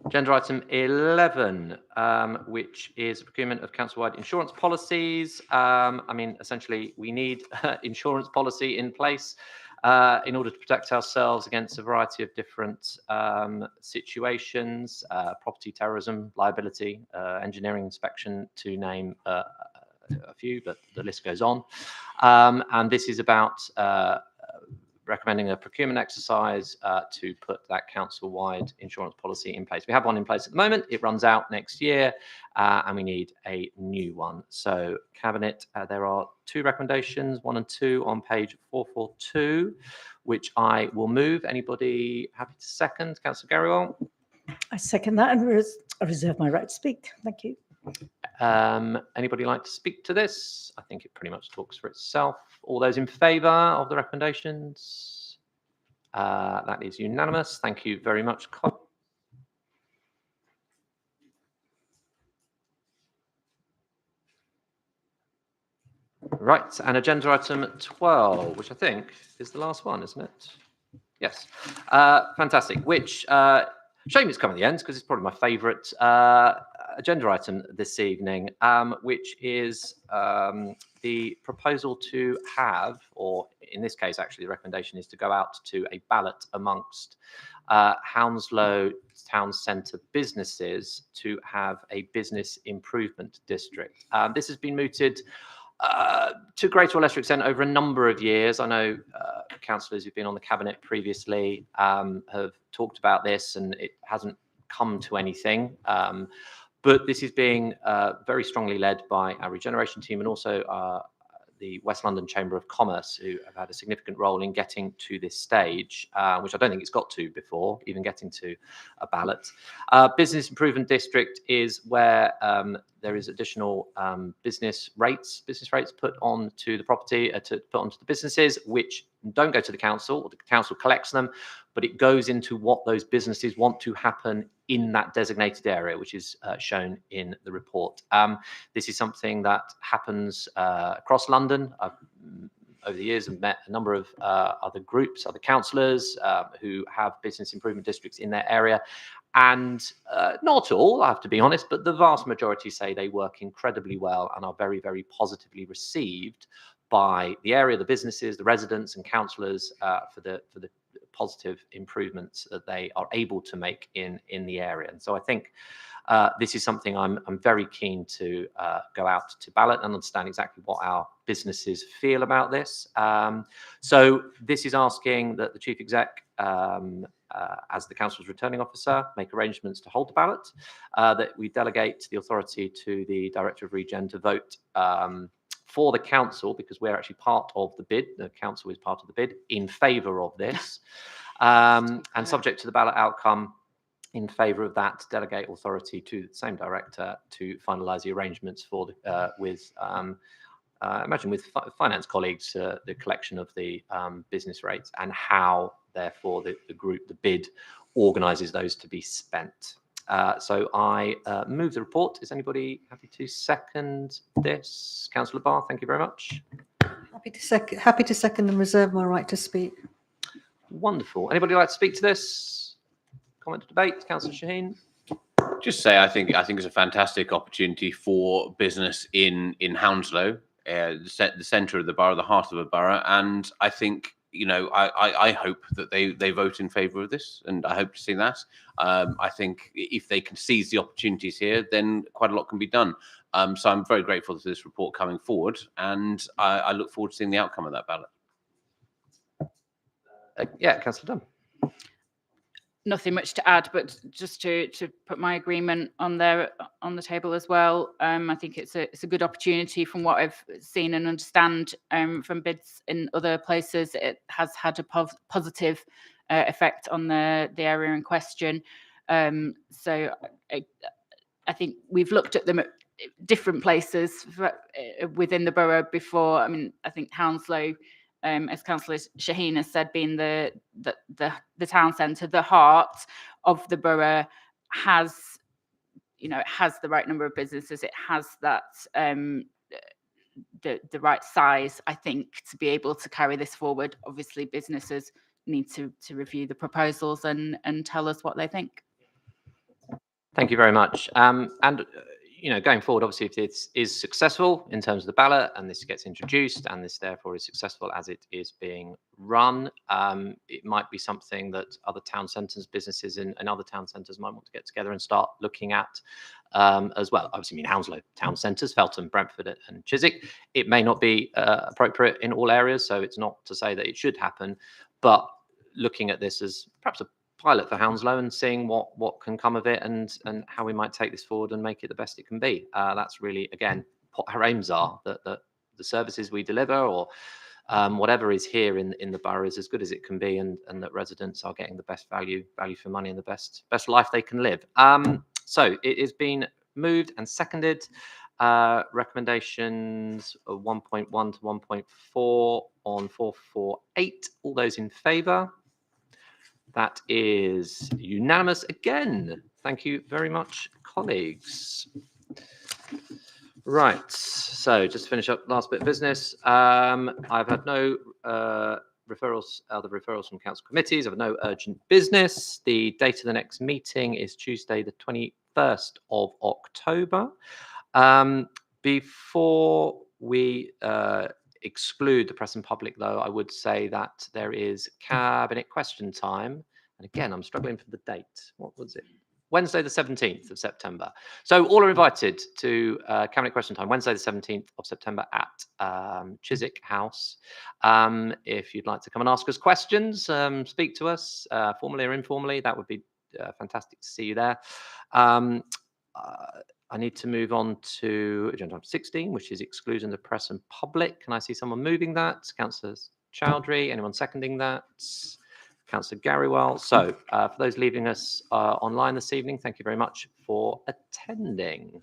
Agenda item 11, which is procurement of council-wide insurance policies. I mean, essentially, we need insurance policy in place in order to protect ourselves against a variety of different situations, property, terrorism, liability, engineering inspection, to name a few, but the list goes on. And this is about recommending a procurement exercise to put that council-wide insurance policy in place. We have one in place at the moment. It runs out next year, and we need a new one. So, Cabinet, there are two recommendations, 1 and 2, on page 442, which I will move. Anybody happy to second? Councillor Garrywell? I second that and I reserve my right to speak. Thank you. Anybody like to speak to this? I think it pretty much talks for itself. All those in favour of the recommendations? That is unanimous. Thank you very much. Right, and agenda item 12, which I think is the last one, isn't it? Yes. Fantastic. Which, shame it's come at the end, because it's probably my favourite agenda item this evening, which is the proposal to have, or in this case, actually, the recommendation is to go out to a ballot amongst Hounslow town centre businesses to have a business improvement district. This has been mooted to greater or lesser extent over a number of years. I know councillors who've been on the cabinet previously have talked about this, and it hasn't come to anything. But this is being very strongly led by our regeneration team, and also the West London Chamber of Commerce, who have had a significant role in getting to this stage, which I don't think it's got to before, even getting to a ballot. Business Improvement District is where there is additional business rates put onto the property, to put onto the businesses, which don't go to the council, or the council collects them, but it goes into what those businesses want to happen in that designated area, which is shown in the report. This is something that happens across London. I've, over the years, have met a number of other groups, other councillors who have business improvement districts in their area. And not all, I have to be honest, but the vast majority say they work incredibly well and are very, very positively received by the area, the businesses, the residents and councillors for the positive improvements that they are able to make in the area. And so I think this is something I'm very keen to go out to ballot and understand exactly what our businesses feel about this. So this is asking that the Chief Exec, as the council's returning officer, make arrangements to hold the ballot, that we delegate the authority to the Director of Regen to vote for the council, because we're actually part of the bid. The council is part of the bid in favour of this, and subject to the ballot outcome in favour of that, delegate authority to the same director to finalise the arrangements for the, with imagine with finance colleagues, the collection of the business rates, and how therefore the group, the bid, organises those to be spent. So I move the report. Is anybody happy to second this? Councillor Barr, thank you very much. Happy to second and reserve my right to speak. Wonderful. Anybody like to speak to this? Comment to debate? Councillor Shaheen. Just say I think it's a fantastic opportunity for business in Hounslow, the centre of the borough, the heart of the borough, and I think, you know, I hope that they vote in favour of this, and I hope to see that. I think if they can seize the opportunities here, then quite a lot can be done. So I'm very grateful for this report coming forward, and I look forward to seeing the outcome of that ballot. Yeah, Councillor Dunn. Nothing much to add, but just to put my agreement on the table as well. I think it's a good opportunity from what I've seen and understand from bids in other places. It has had a positive effect on the area in question. So I think we've looked at them at different places within the borough before. I mean, I think Hounslow, as Councillor Shaheen has said, being the town centre, the heart of the borough, has, you know, it has the right number of businesses. It has that the right size, I think, to be able to carry this forward. Obviously, businesses need to review the proposals and tell us what they think. Thank you very much. You know, going forward, obviously, if this is successful in terms of the ballot and this gets introduced and this therefore is successful as it is being run, it might be something that other town centres, businesses in other town centres might want to get together and start looking at as well. Obviously, I mean, Hounslow town centres, Feltham, Brentford and Chiswick. It may not be appropriate in all areas, so it's not to say that it should happen, but looking at this as perhaps a pilot for Hounslow and seeing what can come of it and how we might take this forward and make it the best it can be. That's really, again, what our aims are, that the services we deliver or whatever is here in the borough is as good as it can be, and that residents are getting the best value for money and the best life they can live. So it has been moved and seconded. Recommendations of 1.1 to 1.4 on 448. All those in favour? That is unanimous again. Thank you very much, colleagues. Right, so just to finish up last bit of business. I've had no referrals, other referrals from council committees. I've had no urgent business. The date of the next meeting is Tuesday, the 21st of October. Before we exclude the press and public, though, I would say that there is cabinet question time. And again, I'm struggling for the date. What was it? Wednesday, the 17th of September. So all are invited to cabinet question time, Wednesday, the 17th of September at Chiswick House. If you'd like to come and ask us questions, speak to us formally or informally, that would be fantastic to see you there. I need to move on to agenda item 16, which is exclusion of the press and public. Can I see someone moving that? Councillor Chowdhury, anyone seconding that? Councillor Garrywell. So for those leaving us online this evening, thank you very much for attending.